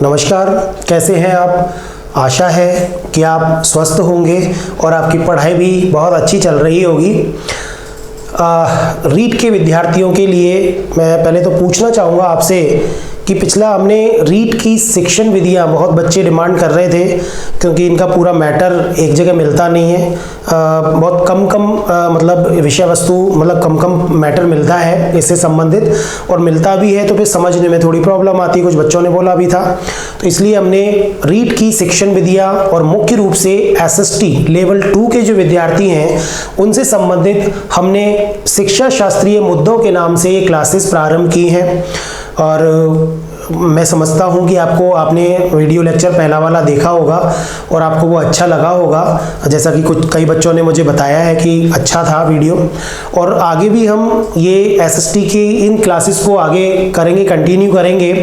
नमस्कार, कैसे हैं आप। आशा है कि आप स्वस्थ होंगे और आपकी पढ़ाई भी बहुत अच्छी चल रही होगी। रीट के विद्यार्थियों के लिए मैं पहले तो पूछना चाहूँगा आपसे कि पिछला हमने रीट की शिक्षण विधियाँ बहुत बच्चे डिमांड कर रहे थे, क्योंकि इनका पूरा मैटर एक जगह मिलता नहीं है। बहुत कम मतलब विषय वस्तु मतलब कम मैटर मिलता है इससे संबंधित, और मिलता भी है तो फिर समझने में थोड़ी प्रॉब्लम आती है, कुछ बच्चों ने बोला भी था। तो इसलिए हमने रीट की शिक्षण विधियाँ और मुख्य रूप से एसएसटी लेवल 2 के जो विद्यार्थी हैं उनसे संबंधित हमने शिक्षा शास्त्रीय मुद्दों के नाम से ये क्लासेस प्रारंभ की हैं। और मैं समझता हूँ कि आपने वीडियो लेक्चर पहला वाला देखा होगा और आपको वो अच्छा लगा होगा, जैसा कि कई बच्चों ने मुझे बताया है कि अच्छा था वीडियो। और आगे भी हम ये एसएसटी की इन क्लासेस को आगे करेंगे, कंटिन्यू करेंगे।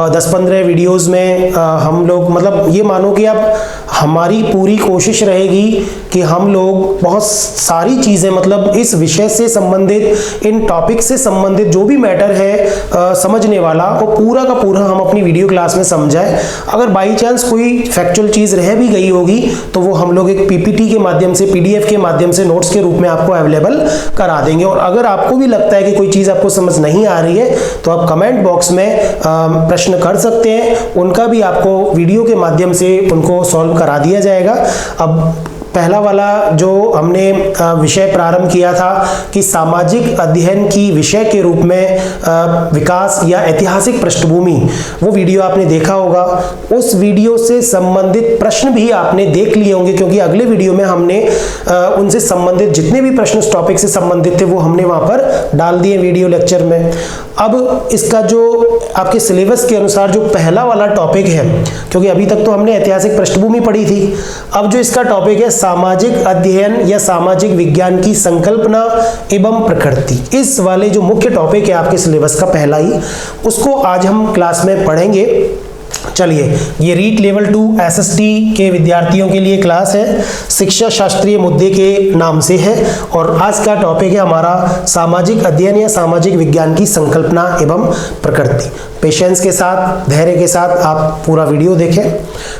10-15 वीडियोस में हम लोग मतलब ये मानो कि अब हमारी पूरी कोशिश रहेगी कि हम लोग बहुत सारी चीज़ें मतलब इस विषय से संबंधित, इन टॉपिक से संबंधित जो भी मैटर है समझने वाला, वो पूरा का पूरा हम अपनी वीडियो क्लास में समझाएं। अगर बाई चांस कोई फैक्चुअल चीज़ रह भी गई होगी तो वो हम लोग एक पीपीटी के माध्यम से, पीडीएफ के माध्यम से, नोट्स के रूप में आपको अवेलेबल करा देंगे। और अगर आपको भी लगता है कि कोई चीज़ आपको समझ नहीं आ रही है तो आप कमेंट बॉक्स में प्रश्न कर सकते हैं, उनका भी आपको वीडियो के माध्यम से उनको सॉल्व करा दिया जाएगा। अब पहला वाला जो हमने विषय प्रारंभ किया था कि सामाजिक अध्ययन की विषय के रूप में विकास या ऐतिहासिक पृष्ठभूमि, वो वीडियो आपने देखा होगा। उस वीडियो से संबंधित प्रश्न भी आपने देख लिए होंगे, क्योंकि अगले वीडियो में हमने उनसे संबंधित जितने भी प्रश्न उस टॉपिक से संबंधित थे वो हमने वहाँ पर डाल दिए वीडियो लेक्चर में। अब इसका जो आपके सिलेबस के अनुसार जो पहला वाला टॉपिक है, क्योंकि अभी तक तो हमने ऐतिहासिक पृष्ठभूमि पढ़ी थी, अब जो इसका टॉपिक है सामाजिक अध्ययन या सामाजिक विज्ञान की संकल्पना एवं प्रकृति, इस वाले जो मुख्य टॉपिक है आपके सिलेबस का पहला ही, उसको आज हम क्लास में पढ़ेंगे। चलिए, ये रीट लेवल 2 एसएसटी के विद्यार्थियों के लिए क्लास है, शिक्षा शास्त्रीय मुद्दे के नाम से है, और आज का टॉपिक है हमारा सामाजिक अध्ययन या सामाजिक विज्ञान की संकल्पना एवं प्रकृति। पेशेंस के साथ, धैर्य के साथ आप पूरा वीडियो देखें।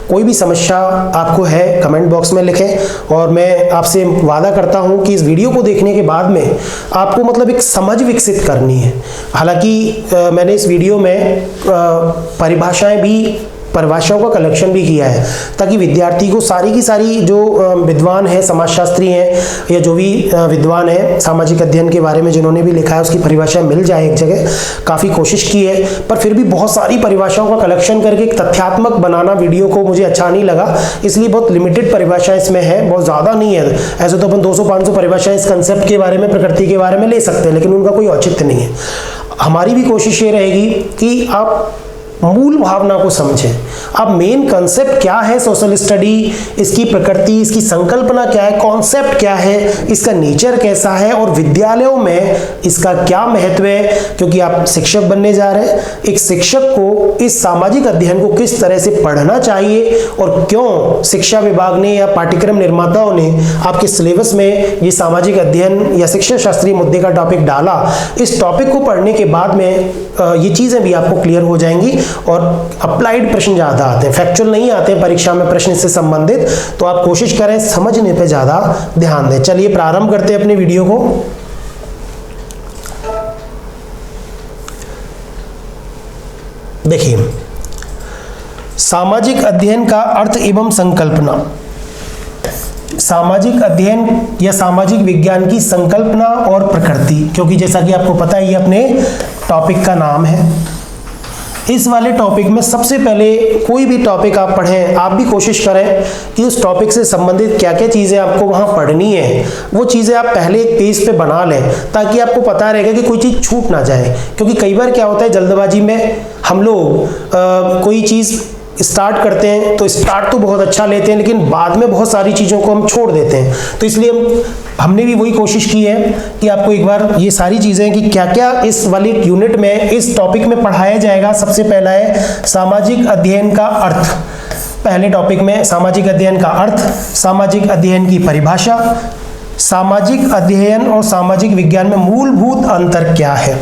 कोई भी समस्या आपको है कमेंट बॉक्स में लिखें, और मैं आपसे वादा करता हूं कि इस वीडियो को देखने के बाद में आपको मतलब एक समझ विकसित करनी है। हालांकि मैंने इस वीडियो में परिभाषाओं का कलेक्शन भी किया है, ताकि विद्यार्थी को सारी की सारी जो विद्वान है, समाजशास्त्री हैं या जो भी विद्वान है सामाजिक अध्ययन के बारे में जिन्होंने भी लिखा है, उसकी परिभाषाएं मिल जाए एक जगह। काफ़ी कोशिश की है, पर फिर भी बहुत सारी परिभाषाओं का कलेक्शन करके एक तथ्यात्मक बनाना वीडियो को मुझे अच्छा नहीं लगा, इसलिए बहुत लिमिटेड परिभाषा इसमें है, बहुत ज़्यादा नहीं है। ऐसे तो अपन 200-500 परिभाषाएं इस कंसेप्ट के बारे में, प्रकृति के बारे में ले सकते हैं, लेकिन उनका कोई औचित्य नहीं है। हमारी भी कोशिश ये रहेगी कि आप मूल भावना को समझें। अब मेन कंसेप्ट क्या है सोशल स्टडी, इसकी प्रकृति, इसकी संकल्पना क्या है, कॉन्सेप्ट क्या है, इसका नेचर कैसा है, और विद्यालयों में इसका क्या महत्व है, क्योंकि आप शिक्षक बनने जा रहे हैं। एक शिक्षक को इस सामाजिक अध्ययन को किस तरह से पढ़ना चाहिए और क्यों शिक्षा विभाग ने या पाठ्यक्रम निर्माताओं ने आपके सिलेबस में ये सामाजिक अध्ययन या शिक्षा शास्त्रीय मुद्दे का टॉपिक डाला, इस टॉपिक को पढ़ने के बाद में ये चीज़ें भी आपको क्लियर हो जाएंगी। और अप्लाइड प्रश्न ज़्यादा आते हैं, फैक्चुअल नहीं आते हैं परीक्षा में प्रश्न इससे संबंधित, तो आप कोशिश करें समझने पे ज़्यादा ध्यान दें। चलिए प्रारंभ करते हैं अपनी वीडियो को। देखिए, सामाजिक अध्ययन का अर्थ एवं संकल्पना। सामाजिक अध्ययन या सामाजिक विज्ञान की संकल्पना और प्रकृति, क्योंकि जैसा कि आपको पता है ये अपने टॉपिक का नाम है। इस वाले टॉपिक में सबसे पहले कोई भी टॉपिक आप पढ़ें, आप भी कोशिश करें कि उस टॉपिक से संबंधित क्या क्या चीज़ें आपको वहाँ पढ़नी है, वो चीज़ें आप पहले एक पेज पे बना लें, ताकि आपको पता रहेगा कि कोई चीज़ छूट ना जाए। क्योंकि कई बार क्या होता है, जल्दबाजी में हम लोग कोई चीज़ स्टार्ट करते हैं तो स्टार्ट तो बहुत अच्छा लेते हैं, लेकिन बाद में बहुत सारी चीज़ों को हम छोड़ देते हैं। तो इसलिए हमने भी वही कोशिश की है कि आपको एक बार ये सारी चीज़ें कि क्या क्या इस वाली यूनिट में, इस टॉपिक में पढ़ाया जाएगा। सबसे पहला है सामाजिक अध्ययन का अर्थ। पहले टॉपिक में सामाजिक अध्ययन का अर्थ, सामाजिक अध्ययन की परिभाषा, सामाजिक अध्ययन और सामाजिक विज्ञान में मूलभूत अंतर क्या है,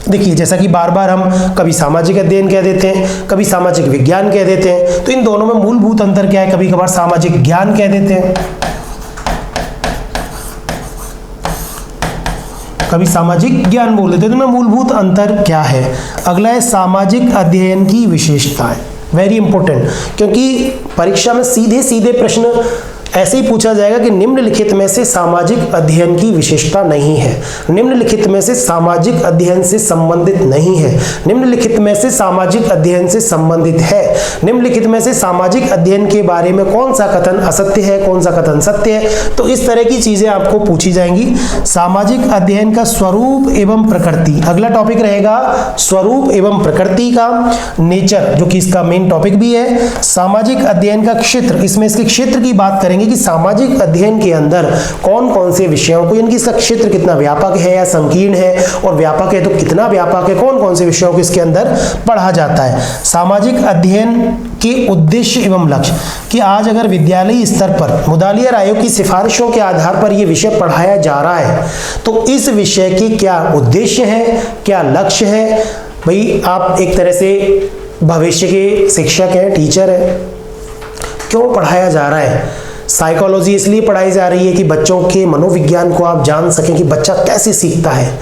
देखिए, जैसा कि बार बार हम कभी सामाजिक अध्ययन कह देते हैं, कभी सामाजिक विज्ञान कह देते हैं, तो इन दोनों में मूलभूत अंतर क्या है? कभी कभार सामाजिक ज्ञान कह देते हैं, कभी सामाजिक ज्ञान बोल देते हैं। तो मूलभूत अंतर क्या है? अगला है सामाजिक अध्ययन की विशेषताएं। वेरी इंपॉर्टेंट, क्योंकि परीक्षा में सीधे सीधे प्रश्न ऐसे ही पूछा जाएगा कि निम्नलिखित में से सामाजिक अध्ययन की विशेषता नहीं है, निम्नलिखित में से सामाजिक अध्ययन से संबंधित नहीं है, निम्नलिखित में से सामाजिक अध्ययन से संबंधित है, निम्नलिखित में से सामाजिक अध्ययन के बारे में कौन सा कथन असत्य है, कौन सा कथन सत्य है। तो इस तरह की चीजें आपको पूछी जाएंगी। सामाजिक अध्ययन का स्वरूप एवं प्रकृति, अगला टॉपिक रहेगा स्वरूप एवं प्रकृति का, नेचर, जो कि इसका मेन टॉपिक भी है। सामाजिक अध्ययन का क्षेत्र, इसमें इसके क्षेत्र की बात करेंगे कि सामाजिक अध्ययन के अंदर कौन कौन से विषयों को, यानी कि इसका क्षेत्र कितना व्यापक है या संकीर्ण है, और व्यापक है तो कितना व्यापक है, कौन कौन से विषयों को इसके अंदर पढ़ा जाता है। सामाजिक अध्ययन के उद्देश्य एवं लक्ष्य, कि आज अगर विद्यालय स्तर पर मुदालियर आयोग की सिफारिशों के आधार पर यह विषय पढ़ाया जा रहा है, तो इस विषय के क्या उद्देश्य है, क्या लक्ष्य है। भाई, आप एक तरह से भविष्य के शिक्षक हैं, टीचर हैं, क्यों पढ़ाया जा रहा है? साइकोलॉजी इसलिए पढ़ाई जा रही है कि बच्चों के मनोविज्ञान को आप जान सकें कि बच्चा कैसे सीखता है।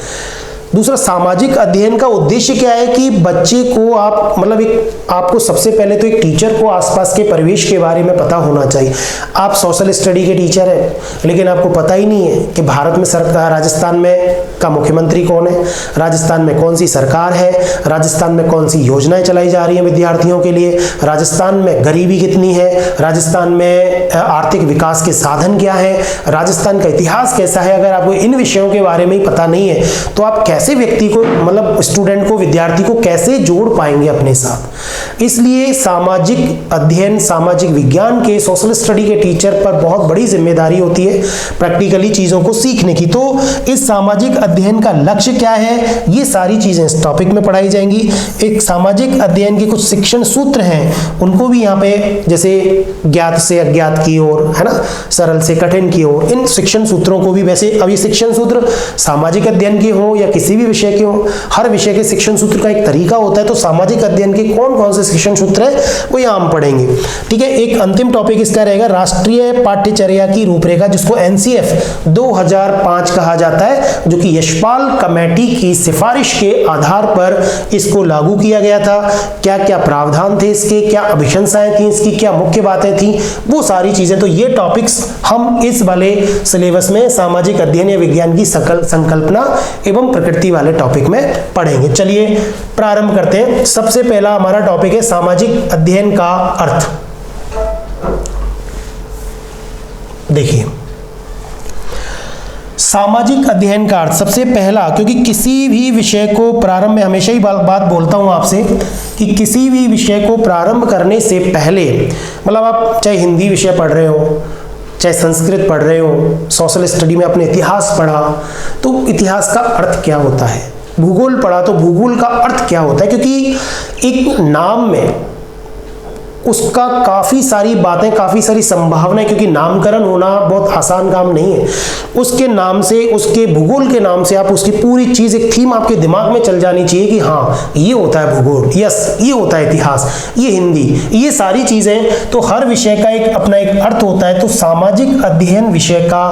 दूसरा, सामाजिक अध्ययन का उद्देश्य क्या है कि बच्चे को आप मतलब आपको सबसे पहले तो एक टीचर को आसपास के परिवेश के बारे में पता होना चाहिए। आप सोशल स्टडी के टीचर हैं, लेकिन आपको पता ही नहीं है कि भारत में सरकार, राजस्थान में का मुख्यमंत्री कौन है, राजस्थान में कौन सी सरकार है, राजस्थान में कौन सी योजनाएं चलाई जा रही हैं विद्यार्थियों के लिए, राजस्थान में गरीबी कितनी है, राजस्थान में आर्थिक विकास के साधन क्या है, राजस्थान का इतिहास कैसा है। अगर आपको इन विषयों के बारे में ही पता नहीं है तो आप कैसे व्यक्ति को, मतलब स्टूडेंट को, विद्यार्थी को कैसे जोड़ पाएंगे अपने साथ। इसलिए सामाजिक अध्ययन, सामाजिक विज्ञान के, सोशल स्टडी के टीचर पर बहुत बड़ी जिम्मेदारी होती है प्रैक्टिकली चीजों को सीखने की। तो इस सामाजिक अध्ययन का लक्ष्य क्या है, ये सारी चीजें इस टॉपिक में पढ़ाई जाएंगी। एक सामाजिक अध्ययन के कुछ शिक्षण सूत्र हैं, उनको भी यहाँ पे, जैसे ज्ञात से अज्ञात की ओर, है ना, सरल से कठिन की ओर, इन शिक्षण सूत्रों को भी, वैसे अभी शिक्षण सूत्र सामाजिक अध्ययन के हो या किसी भी विषय के हो, हर विषय के शिक्षण सूत्र का एक तरीका होता है। तो सामाजिक अध्ययन के कौन कौन से शिक्षण सूत्र है वो यहाँ हम पढ़ेंगे। ठीक है, एक अंतिम टॉपिक इसका रहेगा राष्ट्रीय पाठ्यचर्या की रूपरेखा, जिसको एनसीएफ 2005 कहा जाता है, जो कि यशपाल कमेटी की सिफारिश के आधार पर इसको लागू किया गया था। क्या क्या प्रावधान थे इसके, क्या अभिशंसाएं थी इसकी, क्या मुख्य बातें थी, वो सारी चीजें, तो ये टॉपिक्स हम इस वाले सिलेबस में सामाजिक अध्ययन या विज्ञान की संकल्पना एवं प्रकृति वाले टॉपिक में पढ़ेंगे। चलिए प्रारंभ करते हैं। सबसे पहला हमारा टॉपिक है सामाजिक अध्ययन का अर्थ। देखिए, सामाजिक अध्ययन का अर्थ सबसे पहला, क्योंकि किसी भी विषय को प्रारंभ में हमेशा ही बात बोलता हूं आपसे कि किसी भी विषय को प्रारंभ करने से पहले, मतलब आप चाहे हिंदी विषय पढ़ रहे हो, चाहे संस्कृत पढ़ रहे हो, सोशल स्टडी में अपने इतिहास पढ़ा तो इतिहास का अर्थ क्या होता है, भूगोल पढ़ा तो भूगोल का अर्थ क्या होता है, क्योंकि एक नाम में उसका काफ़ी सारी बातें, काफ़ी सारी संभावनाएं, क्योंकि नामकरण होना बहुत आसान काम नहीं है। उसके नाम से, उसके भूगोल के नाम से आप उसकी पूरी चीज़, एक थीम आपके दिमाग में चल जानी चाहिए कि हाँ ये होता है भूगोल, यस ये होता है इतिहास, ये हिंदी, ये सारी चीज़ें। तो हर विषय का एक अपना एक अर्थ होता है। तो सामाजिक अध्ययन विषय का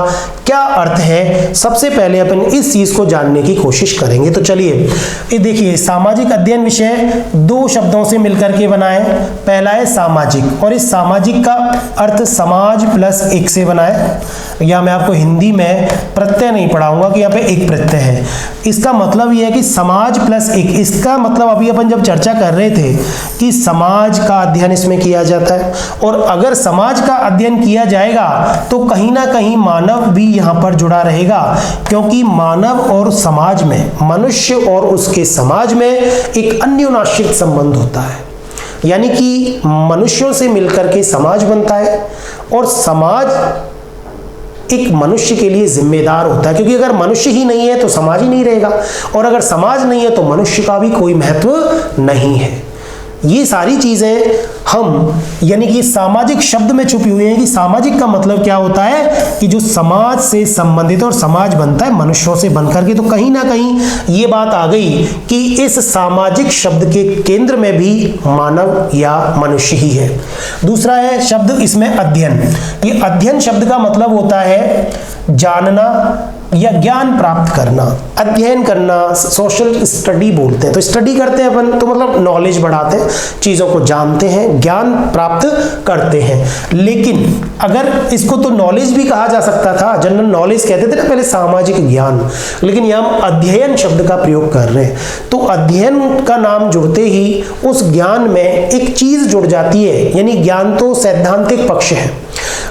क्या अर्थ है, सबसे पहले अपन इस चीज़ को जानने की कोशिश करेंगे। तो चलिए ये देखिए, सामाजिक अध्ययन विषय दो शब्दों से मिलकर के बना है। पहला है सामाजिक, और इस सामाजिक का अर्थ समाज प्लस एक से बना है। या मैं आपको हिंदी में प्रत्यय नहीं पढ़ाऊंगा कि यहाँ पे एक प्रत्यय है। इसका मतलब यह है कि समाज प्लस एक, इसका मतलब अभी अपन जब चर्चा कर रहे थे कि समाज का अध्ययन इसमें किया जाता है, और अगर समाज का अध्ययन किया जाएगा तो कहीं ना कहीं मानव भी यहाँ पर जुड़ा रहेगा, क्योंकि मानव और समाज में, मनुष्य और उसके समाज में एक अन्योन्याश्रित संबंध होता है। यानी कि मनुष्यों से मिलकर के समाज बनता है, और समाज एक मनुष्य के लिए जिम्मेदार होता है, क्योंकि अगर मनुष्य ही नहीं है तो समाज ही नहीं रहेगा, और अगर समाज नहीं है तो मनुष्य का भी कोई महत्व नहीं है। ये सारी चीजें हम यानी कि सामाजिक शब्द में छुपी हुई हैं कि सामाजिक का मतलब क्या होता है कि जो समाज से संबंधित, और समाज बनता है मनुष्यों से बनकर के। तो कहीं ना कहीं ये बात आ गई कि इस सामाजिक शब्द के केंद्र में भी मानव या मनुष्य ही है। दूसरा है शब्द इसमें अध्ययन। ये अध्ययन शब्द का मतलब होता है जानना या ज्ञान प्राप्त करना। अध्ययन करना सोशल स्टडी बोलते हैं। तो स्टडी करते हैं अपन, तो मतलब नॉलेज बढ़ाते हैं, चीज़ों को जानते हैं, ज्ञान प्राप्त करते हैं। लेकिन अगर इसको तो नॉलेज भी कहा जा सकता था, जनरल नॉलेज कहते थे ना पहले, सामाजिक ज्ञान, लेकिन यहाँ हम अध्ययन शब्द का प्रयोग कर रहे हैं। तो अध्ययन का नाम जुड़ते ही उस ज्ञान में एक चीज जुड़ जाती है, यानी ज्ञान तो सैद्धांतिक पक्ष है,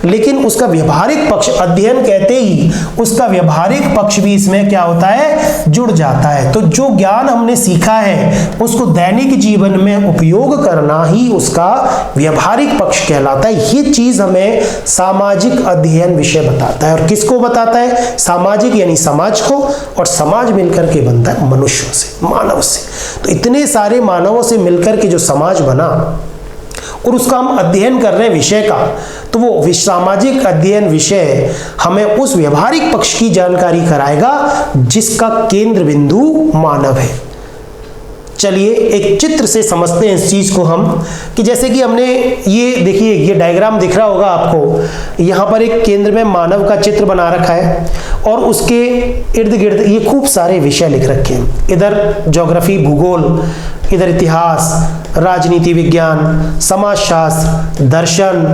लेकिन उसका व्यवहारिक पक्ष, अध्ययन कहते ही उसका व्यवहारिक पक्ष भी इसमें क्या होता है, जुड़ जाता है। तो जो ज्ञान हमने सीखा है उसको दैनिक जीवन में उपयोग करना ही उसका व्यवहारिक पक्ष कहलाता है। ये चीज हमें सामाजिक अध्ययन विषय बताता है। और किसको बताता है? सामाजिक यानी समाज को, और समाज मिलकर के बनता है मनुष्यों से, मानव से। तो इतने सारे मानवों से मिलकर के जो समाज बना और उसका हम अध्ययन कर रहे हैं विषय का, तो वो सामाजिक अध्ययन विषय हमें उस व्यवहारिक पक्ष की जानकारी कराएगा जिसका केंद्र बिंदु मानव है। चलिए एक चित्र से समझते हैं इस चीज को हम, कि जैसे कि हमने ये देखिए, ये डायग्राम दिख रहा होगा आपको, यहाँ पर एक केंद्र में मानव का चित्र बना रखा है और उसके इर्द गिर्द ये खूब सारे विषय लिख रखे हैं। इधर ज्योग्राफी भूगोल, इधर इतिहास, राजनीति विज्ञान, समाजशास्त्र, दर्शन,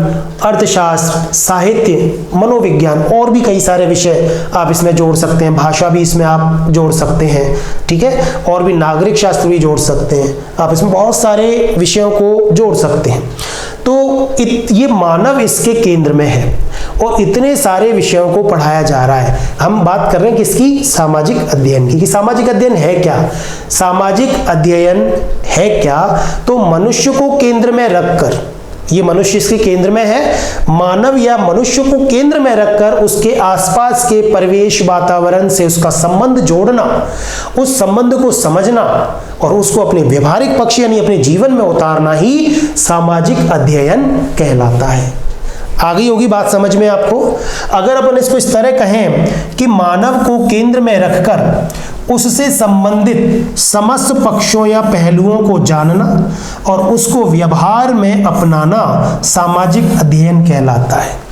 अर्थशास्त्र, साहित्य, मनोविज्ञान, और भी कई सारे विषय आप इसमें जोड़ सकते हैं। भाषा भी इसमें आप जोड़ सकते हैं, ठीक है, और भी नागरिक शास्त्र भी जोड़ सकते हैं आप, इसमें बहुत सारे विषयों को जोड़ सकते हैं। तो ये मानव इसके केंद्र में है और इतने सारे विषयों को पढ़ाया जा रहा है। हम बात कर रहे हैं किसकी? सामाजिक अध्ययन की। कि सामाजिक अध्ययन है क्या? सामाजिक अध्ययन है क्या? तो मनुष्य को केंद्र में रखकर, ये मनुष्य इसके केंद्र में है, मानव या मनुष्य को केंद्र में रखकर उसके आसपास के परिवेश वातावरण से उसका संबंध जोड़ना, उस संबंध को समझना और उसको अपने व्यवहारिक पक्ष यानी अपने जीवन में उतारना ही सामाजिक अध्ययन कहलाता है। आ गई होगी बात समझ में आपको? अगर अपन इसको इस तरह कहें कि मानव को केंद्र में रखकर उससे संबंधित समस्त पक्षों या पहलुओं को जानना और उसको व्यवहार में अपनाना सामाजिक अध्ययन कहलाता है।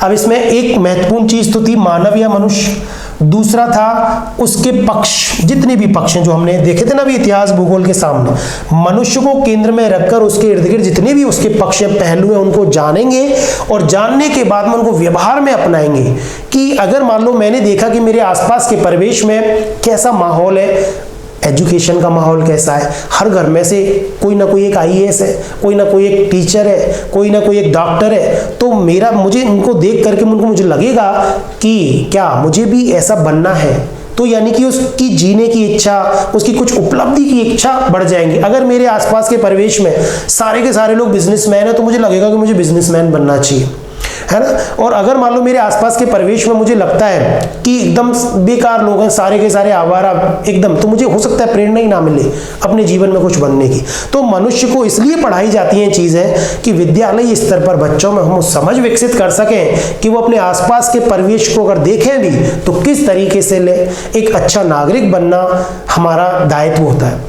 अब इसमें एक महत्वपूर्ण चीज तो थी मानव या मनुष्य, दूसरा था उसके पक्ष, जितने भी पक्ष हैं जो हमने देखे थे ना अभी इतिहास भूगोल के सामने, मनुष्य को केंद्र में रखकर उसके इर्द गिर्द जितने भी उसके पक्ष या पहलू हैं उनको जानेंगे और जानने के बाद में उनको व्यवहार में अपनाएंगे। कि अगर मान लो मैंने देखा कि मेरे आसपास के परिवेश में कैसा माहौल है, एजुकेशन का माहौल कैसा है, हर घर में से कोई ना कोई एक आईएएस है, कोई ना कोई एक टीचर है, कोई ना कोई एक डॉक्टर है, तो मुझे उनको देख करके मुझे लगेगा कि क्या मुझे भी ऐसा बनना है। तो यानी कि उसकी जीने की इच्छा, उसकी कुछ उपलब्धि की इच्छा बढ़ जाएंगी। अगर मेरे आसपास के परिवेश में सारे के सारे लोग बिजनेसमैन हैं तो मुझे लगेगा कि मुझे बिजनेसमैन बनना चाहिए, है ना। और अगर मान लो मेरे आसपास के परिवेश में मुझे लगता है कि एकदम बेकार लोग हैं, सारे के सारे आवारा एकदम, तो मुझे हो सकता है प्रेरणा ही ना मिले अपने जीवन में कुछ बनने की। तो मनुष्य को इसलिए पढ़ाई जाती हैं चीजें कि विद्यालय स्तर पर बच्चों में हम समझ विकसित कर सकें कि वो अपने आसपास के परिवेश को अगर देखें भी तो किस तरीके से ले। एक अच्छा नागरिक बनना हमारा दायित्व होता है,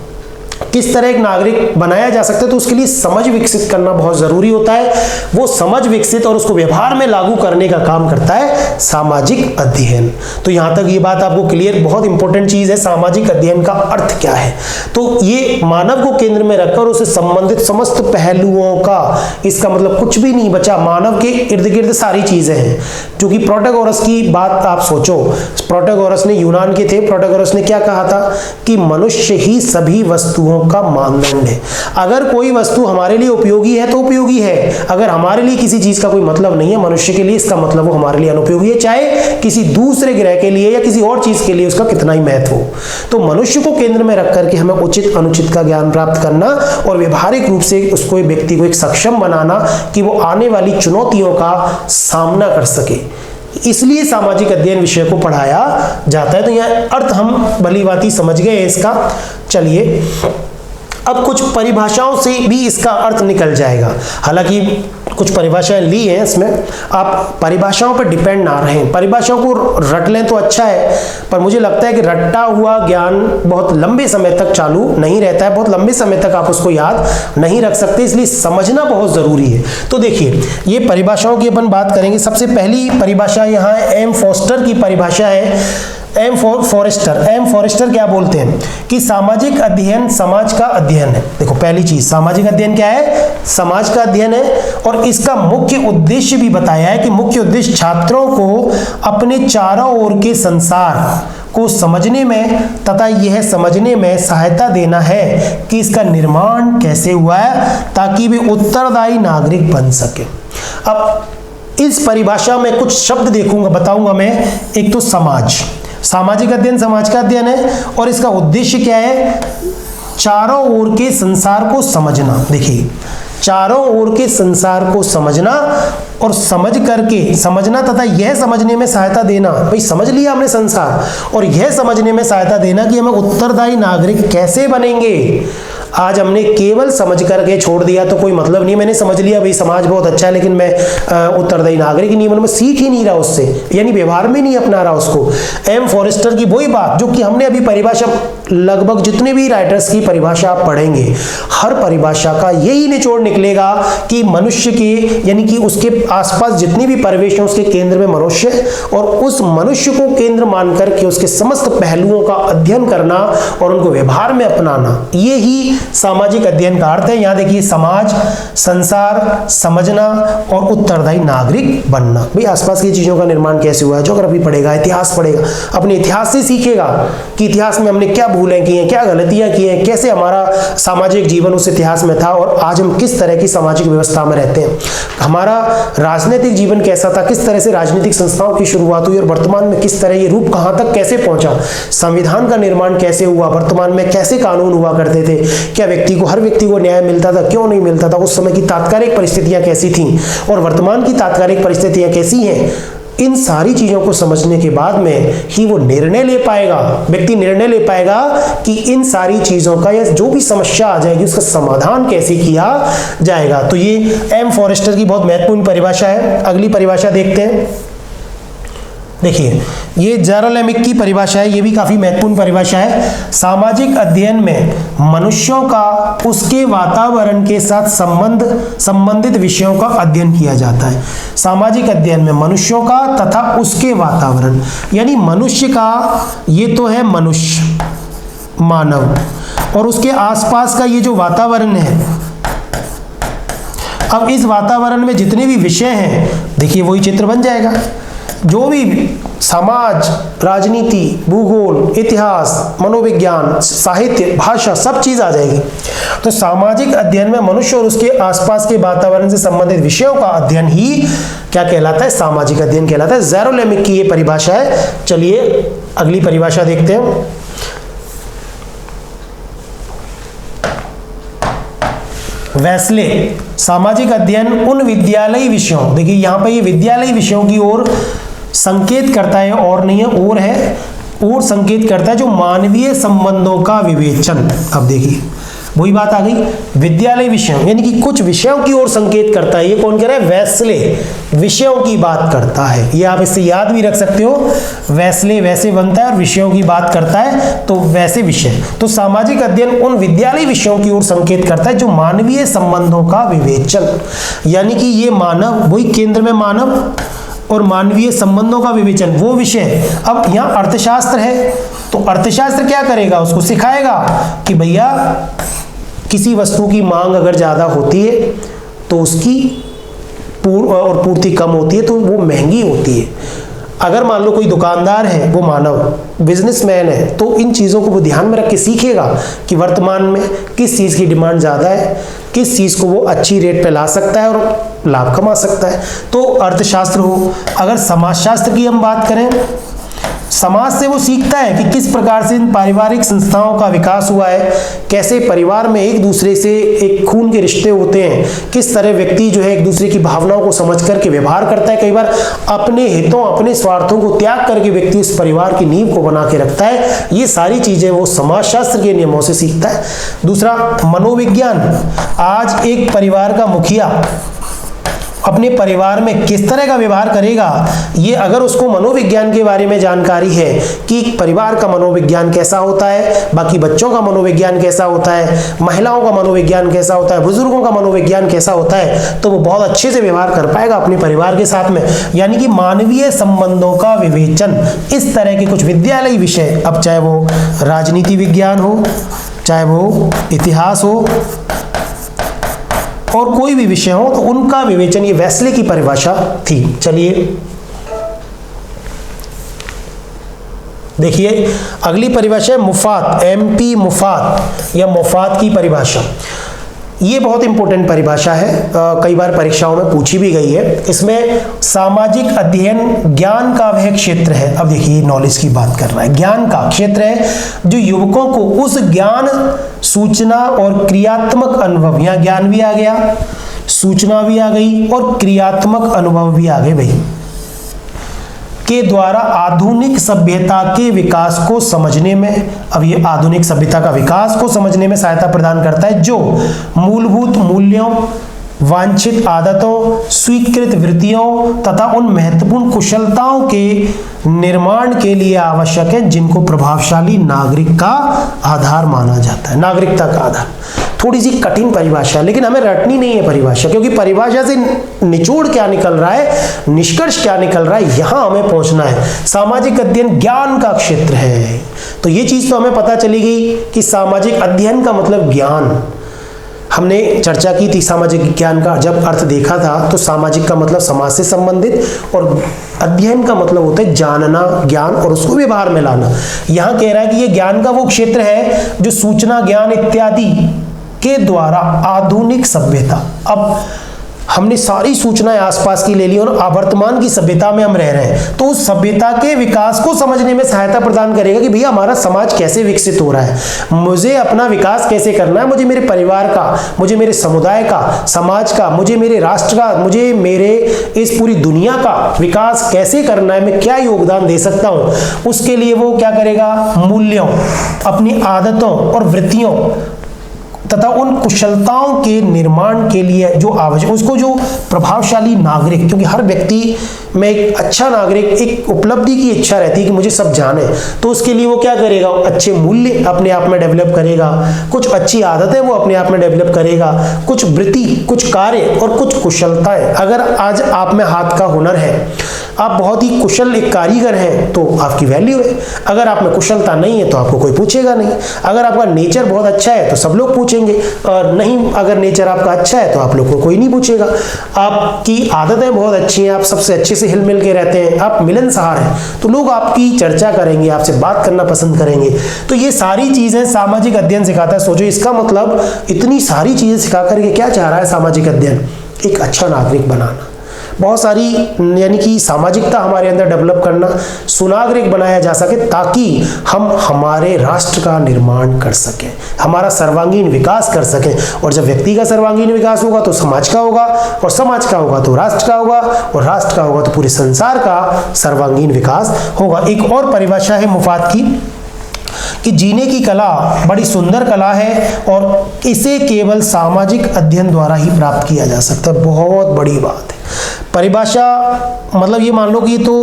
किस तरह एक नागरिक बनाया जा सकता है, तो उसके लिए समझ विकसित करना बहुत जरूरी होता है। वो समझ विकसित और उसको व्यवहार में लागू करने का काम करता है सामाजिक अध्ययन। तो यहां तक ये बात आपको क्लियर, बहुत इंपॉर्टेंट चीज है सामाजिक अध्ययन का अर्थ क्या है। तो ये मानव को केंद्र में रखकर उससे संबंधित समस्त पहलुओं का, इसका मतलब कुछ भी नहीं बचा, मानव के इर्द गिर्द सारी चीजें हैं। जो कि प्रोटैगोरस की बात आप सोचो, प्रोटैगोरस ने, यूनान के थे, प्रोटैगोरस ने क्या कहा था कि मनुष्य ही सभी वस्तुओं का मानदंड है। अगर कोई वस्तु हमारे लिए उपयोगी है तो उपयोगी है, अगर हमारे लिए किसी चीज का कोई मतलब नहीं है मनुष्य के लिए, इसका मतलब वो हमारे लिए अनुपयोगी है, चाहे किसी दूसरे ग्रह के लिए या किसी और चीज के लिए उसका कितना ही महत्व हो। तो मनुष्य को केंद्र में रख करके हमें उचित अनुचित का ज्ञान प्राप्त करना और व्यवहारिक रूप से उसको, व्यक्ति को एक सक्षम बनाना कि वो आने वाली चुनौतियों का सामना कर सके, इसलिए सामाजिक अध्ययन विषय को पढ़ाया जाता है। तो यह अर्थ हम भली भांति समझ गए इसका। चलिए अब कुछ परिभाषाओं से भी इसका अर्थ निकल जाएगा, हालांकि कुछ परिभाषाएं ली हैं इसमें, आप परिभाषाओं पर डिपेंड ना रहें। परिभाषाओं को रट लें तो अच्छा है, पर मुझे लगता है कि रट्टा हुआ ज्ञान बहुत लंबे समय तक चालू नहीं रहता है, बहुत लंबे समय तक आप उसको याद नहीं रख सकते, इसलिए समझना बहुत जरूरी है। तो देखिए, ये परिभाषाओं की अपन बात करेंगे। सबसे पहली परिभाषा यहाँ एम फॉस्टर की परिभाषा है। एम फॉरेस्टर क्या बोलते हैं कि सामाजिक अध्ययन समाज का अध्ययन है। देखो, पहली चीज, सामाजिक अध्ययन क्या है? समाज का अध्ययन है। और इसका मुख्य उद्देश्य भी बताया है कि मुख्य उद्देश्य छात्रों को अपने चारों ओर के संसार को समझने में तथा यह समझने में सहायता देना है कि इसका निर्माण कैसे हुआ है, ताकि वे उत्तरदायी नागरिक बन सके। अब इस परिभाषा में कुछ शब्द बताऊंगा मैं। एक तो समाज, सामाजिक अध्ययन समाज का अध्ययन है, और इसका उद्देश्य क्या है? चारों ओर के संसार को समझना। देखिए, चारों ओर के संसार को समझना और समझना तथा यह समझने में सहायता देना। भाई, समझ लिया हमने संसार, और यह समझने में सहायता देना कि हमें उत्तरदायी नागरिक कैसे बनेंगे। आज हमने केवल समझ करके छोड़ दिया तो कोई मतलब नहीं। मैंने समझ लिया भाई समाज बहुत अच्छा है, लेकिन मैं उत्तरदायी नागरिक नहीं बनूं, मैं सीख ही नहीं रहा उससे, यानी व्यवहार में नहीं अपना रहा उसको। एम फॉरेस्टर की वही बात जो कि हमने अभी परिभाषा, लगभग जितने भी राइटर्स की परिभाषा आप पढ़ेंगे, हर परिभाषा का यही निचोड़ निकलेगा कि मनुष्य के, यानी कि उसके आसपास जितनी भी परिवेश है उसके केंद्र में मनुष्य है, और उस मनुष्य को केंद्र मानकर के उसके समस्त पहलुओं का अध्ययन करना और उनको व्यवहार में अपनाना, ये ही सामाजिक अध्ययन का अर्थ है। यहां देखिए, समाज, संसार, समझना और उत्तरदायी नागरिक बनना। भाई, आसपास की चीजों का निर्माण कैसे हुआ है, ज्योग्राफी पढ़ेगा, इतिहास पढ़ेगा, अपने इतिहास से सीखेगा कि इतिहास में हमने क्या भूलें की हैं, क्या गलतियां की हैं, कैसे हमारा सामाजिक जीवन उस इतिहास में था और आज हम किस तरह की सामाजिक व्यवस्था में रहते हैं। हमारा राजनीतिक जीवन कैसा था, किस तरह से राजनीतिक संस्थाओं की शुरुआत हुई और वर्तमान में किस तरह ये रूप कहां तक कैसे पहुंचा, संविधान का निर्माण कैसे हुआ, वर्तमान में कैसे कानून हुआ करते थे, क्या हर व्यक्ति को न्याय मिलता था, क्यों नहीं मिलता था, उस समय की तात्कालिक परिस्थितियां कैसी थीं और वर्तमान की तात्कालिक परिस्थितियां कैसी हैं। इन सारी चीजों को समझने के बाद में ही वो निर्णय ले पाएगा, व्यक्ति निर्णय ले पाएगा कि इन सारी चीजों का या जो भी समस्या आ जाएगी उसका समाधान कैसे किया जाएगा। तो ये एम फॉरेस्टर की बहुत महत्वपूर्ण परिभाषा है। अगली परिभाषा देखते हैं। देखिए, ये जेरोलेमिक की परिभाषा है, ये भी काफी महत्वपूर्ण परिभाषा है। सामाजिक अध्ययन में मनुष्यों का उसके वातावरण के साथ संबंधित विषयों का अध्ययन किया जाता है। सामाजिक अध्ययन में मनुष्यों का तथा उसके वातावरण, यानी मनुष्य का, ये तो है मनुष्य, मानव, और उसके आसपास का ये जो वातावरण है। अब इस वातावरण में जितने भी विषय हैं, देखिए वही चित्र बन जाएगा। जो भी समाज, राजनीति, भूगोल, इतिहास, मनोविज्ञान, साहित्य, भाषा, सब चीज आ जाएगी। तो सामाजिक अध्ययन में मनुष्य और उसके आसपास के वातावरण से संबंधित विषयों का अध्ययन ही क्या कहलाता है? सामाजिक अध्ययन कहलाता है। जेरोलेमिक की ये परिभाषा है। चलिए अगली परिभाषा देखते हैं। वेस्ले, सामाजिक अध्ययन उन विद्यालयी विषयों, देखिए यहां पर ये विद्यालयी विषयों की ओर संकेत करता है, और नहीं है, और संकेत करता है जो मानवीय संबंधों का विवेचन। अब देखिए वही बात आ गई, विद्यालय विषयों, यानी कि कुछ विषयों की ओर संकेत करता है। ये कौन कह रहा है? वेस्ले विषयों की बात करता है। ये आप इससे याद भी रख सकते हो, वेस्ले वैसे बनता है और विषयों की बात करता है तो वैसे विषय। तो सामाजिक अध्ययन उन विद्यालय विषयों की ओर संकेत करता है जो मानवीय संबंधों का विवेचन, यानी कि ये मानव, वही केंद्र में मानव और मानवीय संबंधों का विवेचन, वो विषय। अब यहाँ अर्थशास्त्र है, तो अर्थशास्त्र क्या करेगा? उसको सिखाएगा कि भैया किसी वस्तु की मांग अगर ज़्यादा होती है तो उसकी पूर्ति कम होती है, तो वो महंगी होती है। अगर मान लो कोई दुकानदार है, वो मानव बिजनेसमैन है, तो इन चीज़ों को वो ध्यान में रख के सीखेगा कि वर्तमान में किस चीज़ की डिमांड ज़्यादा है, किस चीज़ को वो अच्छी रेट पे ला सकता है और लाभ कमा सकता है। तो अर्थशास्त्र हो। अगर समाजशास्त्र की हम बात करें समाज से वो सीखता है कि किस प्रकार से इन पारिवारिक संस्थाओं का विकास हुआ है, कैसे परिवार में एक दूसरे से एक खून के रिश्ते होते हैं, किस तरह व्यक्ति जो है एक दूसरे की भावनाओं को समझ करके व्यवहार करता है। कई बार अपने हितों, अपने स्वार्थों को त्याग करके व्यक्ति उस परिवार की नींव को बना के रखता है। ये सारी चीजें वो समाजशास्त्र के नियमों से सीखता है। दूसरा, मनोविज्ञान। आज एक परिवार का मुखिया अपने परिवार में किस तरह का व्यवहार करेगा, ये अगर उसको मनोविज्ञान के बारे में जानकारी है कि परिवार का मनोविज्ञान कैसा होता है, बाकी बच्चों का मनोविज्ञान कैसा होता है, महिलाओं का मनोविज्ञान कैसा होता है, बुजुर्गों का मनोविज्ञान कैसा होता है, तो वो बहुत अच्छे से व्यवहार कर पाएगा अपने परिवार के साथ में। यानी कि मानवीय संबंधों का विवेचन, इस तरह के कुछ विद्यालयी विषय, अब चाहे वो राजनीति विज्ञान हो, चाहे वो इतिहास हो और कोई भी विषय हो, तो उनका विवेचन, ये वेस्ले की परिभाषा थी। चलिए देखिए, अगली परिभाषा है मुफात, MP मुफात या मुफात की परिभाषा। ये बहुत इंपॉर्टेंट परिभाषा है, कई बार परीक्षाओं में पूछी भी गई है। इसमें सामाजिक अध्ययन ज्ञान का वह क्षेत्र है। अब देखिए, नॉलेज की बात कर रहा है, ज्ञान का क्षेत्र है जो युवकों को उस ज्ञान, सूचना और क्रियात्मक अनुभव, यहाँ ज्ञान भी आ गया, सूचना भी आ गई और क्रियात्मक अनुभव भी आ गए भाई, के द्वारा आधुनिक सभ्यता के विकास को समझने में, अब ये आधुनिक सभ्यता का विकास को समझने में सहायता प्रदान करता है, जो मूलभूत मूल्यों, वांछित आदतों, स्वीकृत वृत्तियों तथा उन महत्वपूर्ण कुशलताओं के निर्माण के लिए आवश्यक है जिनको प्रभावशाली नागरिक का आधार माना जाता है। नागरिकता का आधार थोड़ी सी कठिन परिभाषा है, लेकिन हमें रटनी नहीं है परिभाषा, क्योंकि परिभाषा से निचोड़ क्या निकल रहा है, निष्कर्ष क्या निकल रहा है, यहां हमें पहुंचना है। सामाजिक अध्ययन ज्ञान का क्षेत्र है, तो ये चीज तो हमें पता चली गई कि सामाजिक अध्ययन का मतलब ज्ञान। हमने चर्चा की थी सामाजिक विज्ञान का, जब अर्थ देखा था तो सामाजिक का मतलब समाज से संबंधित और अध्ययन का मतलब होता है जानना, ज्ञान और उसको व्यवहार में लाना। यहां कह रहा है कि ये ज्ञान का वो क्षेत्र है जो सूचना, ज्ञान इत्यादि के द्वारा आधुनिक सभ्यता, अब हमने सारी सूचनाएं आसपास की ले ली और वर्तमान की सभ्यता में हम रह रहे हैं, तो उस सभ्यता के विकास को समझने में सहायता प्रदान करेगा कि भैया हमारा समाज कैसे विकसित हो रहा है, मुझे अपना विकास कैसे करना है, मुझे मेरे परिवार का, मुझे मेरे समुदाय का, समाज का, मुझे मेरे राष्ट्र का, मुझे मेरे इस पूरी दुनिया का विकास कैसे करना है, मैं क्या योगदान दे सकता हूं। उसके लिए वो क्या करेगा, मूल्यों, अपनी आदतों और वृत्तियों तथा उन कुशलताओं के निर्माण के लिए जो आवश्यक, उसको जो प्रभावशाली नागरिक, क्योंकि हर व्यक्ति में एक अच्छा नागरिक, एक उपलब्धि की इच्छा रहती है कि मुझे सब जाने, तो उसके लिए वो क्या करेगा, अच्छे मूल्य अपने आप में डेवलप करेगा, कुछ अच्छी आदतें वो अपने आप में डेवलप करेगा, कुछ वृत्ति, कुछ कार्य और कुछ कुशलताएं। अगर आज आप में हाथ का हुनर है, आप बहुत ही कुशल एक कारीगर हैं, तो आपकी वैल्यू है। अगर आप में कुशलता नहीं है तो आपको कोई पूछेगा नहीं। अगर आपका नेचर बहुत अच्छा है तो सब लोग पूछेंगे, और नहीं अगर नेचर आपका अच्छा है तो आप लोग को कोई नहीं पूछेगा। आपकी आदतें बहुत अच्छी हैं, आप सबसे अच्छे से हिल मिल के रहते हैं, आप मिलनसार हैं, तो लोग आपकी चर्चा करेंगे, आपसे बात करना पसंद करेंगे। तो ये सारी चीजें सामाजिक अध्ययन सिखाता है। सोचो, इसका मतलब इतनी सारी चीजें सिखा करके क्या चाह रहा है सामाजिक अध्ययन, एक अच्छा नागरिक बनाना, बहुत सारी यानी कि सामाजिकता हमारे अंदर डेवलप करना, सुनागरिक बनाया जा सके, ताकि हम हमारे राष्ट्र का निर्माण कर सकें, हमारा सर्वांगीण विकास कर सकें। और जब व्यक्ति का सर्वांगीण विकास होगा तो समाज का होगा, और समाज का होगा तो राष्ट्र का होगा, और राष्ट्र का होगा तो पूरे संसार का सर्वांगीण विकास होगा। एक और परिभाषा है मुफात की कि जीने की कला बड़ी सुंदर कला है और इसे केवल सामाजिक अध्ययन द्वारा ही प्राप्त किया जा सकता है। बहुत बड़ी बात है परिभाषा, मतलब ये मान लो कि तो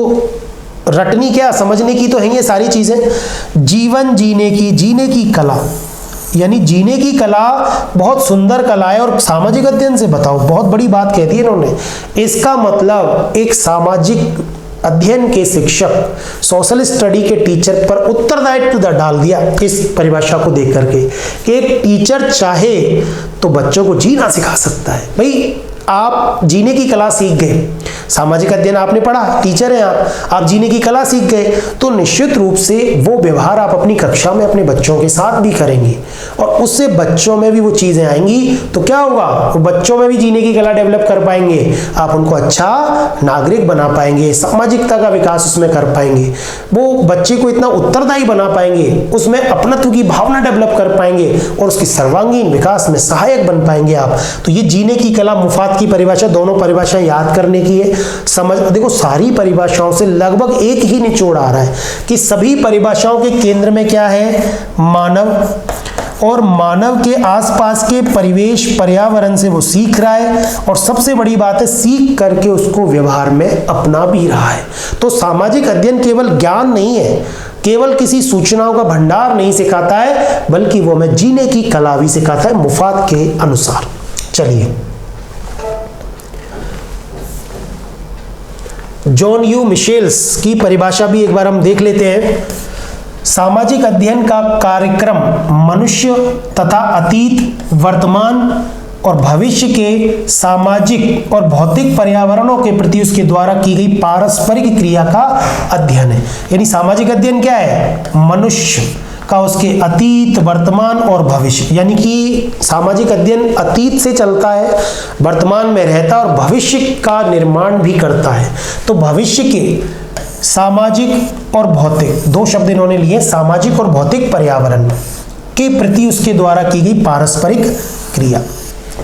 रटनी क्या, समझने की तो है ये सारी चीजें। जीवन जीने की कला, यानी जीने की कला बहुत सुंदर कला है, और सामाजिक अध्ययन से बताओ, बहुत बड़ी बात कहती है इन्होंने। इसका मतलब एक सामाजिक अध्ययन के शिक्षक, सोशल स्टडी के टीचर पर उत्तरदायित्व डाल दिया इस परिभाषा को देख करके कि एक टीचर चाहे तो बच्चों को जीना सिखा सकता है। भाई आप जीने की कला सीख गए सामाजिक अध्ययन आपने पढ़ा, टीचर हैं आप जीने की कला सीख गए, तो निश्चित रूप से वो व्यवहार आप अपनी कक्षा में अपने बच्चों के साथ भी करेंगे और उससे बच्चों में भी वो चीजें आएंगी। तो क्या होगा, वो बच्चों में भी जीने की कला डेवलप कर पाएंगे, आप उनको अच्छा नागरिक बना पाएंगे, सामाजिकता का विकास उसमें कर पाएंगे, वो बच्चे को इतना उत्तरदायी बना पाएंगे, उसमें अपनत्व की भावना डेवलप कर पाएंगे और उसकी सर्वांगीण विकास में सहायक बन पाएंगे आप। तो ये जीने की कला, मुफाद की परिभाषा, दोनों परिभाषाएं याद करने की है। समझ देखो, सारी परिभाषाओं से लगभग एक ही निचोड़ आ रहा है कि सभी परिभाषाओं के केंद्र में क्या है, मानव, और मानव के आसपास के परिवेश पर्यावरण से वो सीख रहा है और सबसे बड़ी बात है सीख करके उसको व्यवहार में अपना भी रहा है। तो सामाजिक अध्ययन केवल ज्ञान नहीं है, केवल किसी सूचनाओं का भंडार नहीं सिखाता है, बल्कि वो हमें जीने की कला भी सिखाता है मुफाद के अनुसार। चलिए, जॉन यू मिशेल्स की परिभाषा भी एक बार हम देख लेते हैं। सामाजिक अध्ययन का कार्यक्रम मनुष्य तथा अतीत, वर्तमान और भविष्य के सामाजिक और भौतिक पर्यावरणों के प्रति उसके द्वारा की गई पारस्परिक क्रिया का अध्ययन है। यानी सामाजिक अध्ययन क्या है, मनुष्य का उसके अतीत, वर्तमान और भविष्य, यानी कि सामाजिक अध्ययन अतीत से चलता है, वर्तमान में रहता है और भविष्य का निर्माण भी करता है। तो भविष्य के सामाजिक और भौतिक, दो शब्द इन्होंने लिए, सामाजिक और भौतिक पर्यावरण के प्रति उसके द्वारा की गई पारस्परिक क्रिया।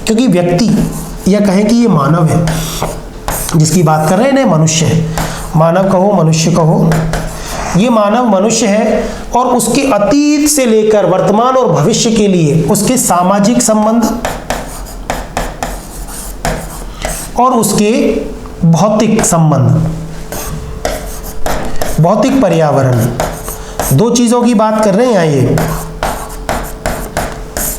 क्योंकि व्यक्ति, या कहें कि ये मानव है जिसकी बात कर रहे हैं, मनुष्य है, मानव कहो मनुष्य कहो, ये मानव मनुष्य है और उसके अतीत से लेकर वर्तमान और भविष्य के लिए उसके सामाजिक संबंध और उसके भौतिक संबंध, भौतिक पर्यावरण, दो चीजों की बात कर रहे हैं यहाँ ये,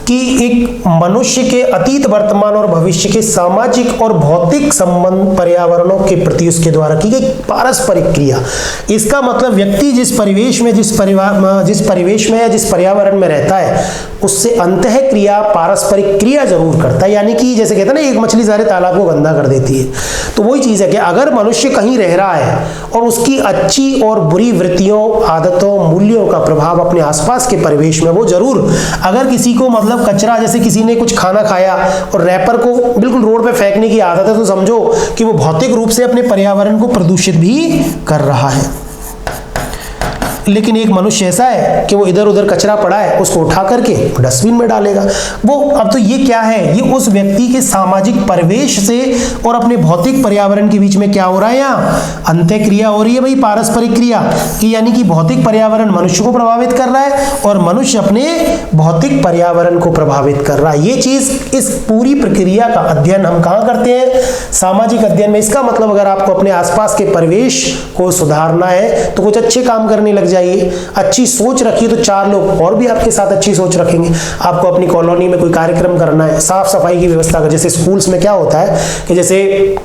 कि एक मनुष्य के अतीत, वर्तमान और भविष्य के सामाजिक और भौतिक संबंध पर्यावरणों के प्रति उसके द्वारा की गई पारस्परिक क्रिया। इसका मतलब व्यक्ति जिस परिवेश में, जिस परिवेश में या जिस पर्यावरण में रहता है उससे अंतः क्रिया, पारस्परिक क्रिया जरूर करता है। यानी कि जैसे कहते हैं ना, एक मछली सारे तालाब को गंदा कर देती है, तो वही चीज है कि अगर मनुष्य कहीं रह रहा है और उसकी अच्छी और बुरी वृत्तियों, आदतों, मूल्यों का प्रभाव अपने आसपास के परिवेश में वो जरूर, अगर किसी को मतलब कचरा, जैसे किसी ने कुछ खाना खाया और रैपर को बिल्कुल रोड पे फेंकने की आदत है, तो समझो कि वो भौतिक रूप से अपने पर्यावरण को प्रदूषित भी कर रहा है। लेकिन एक मनुष्य ऐसा है कि वो इधर उधर कचरा पड़ा है, उसको उठा करके डस्टबिन में डालेगा। वो अब तो ये क्या है, ये उस व्यक्ति के सामाजिक परिवेश से और अपने भौतिक पर्यावरण के बीच में क्या हो रहा है, यहाँ अंतः क्रिया हो रही है भाई, पारस्परिक क्रिया की। यानी कि भौतिक पर्यावरण मनुष्य को प्रभावित कर रहा है और मनुष्य अपने भौतिक पर्यावरण को प्रभावित कर रहा है। ये चीज, इस पूरी प्रक्रिया का अध्ययन हम कहाँ करते हैं, सामाजिक अध्ययन में। इसका मतलब अगर आपको अपने आसपास के परिवेश को सुधारना है तो कुछ अच्छे काम करने लग जाइए, अच्छी सोच रखिए, तो चार लोग और भी आपके साथ अच्छी सोच रखेंगे। आपको अपनी कॉलोनी में कोई कार्यक्रम करना है, साफ सफाई की व्यवस्था कर, जैसे स्कूल्स में क्या होता है कि जैसे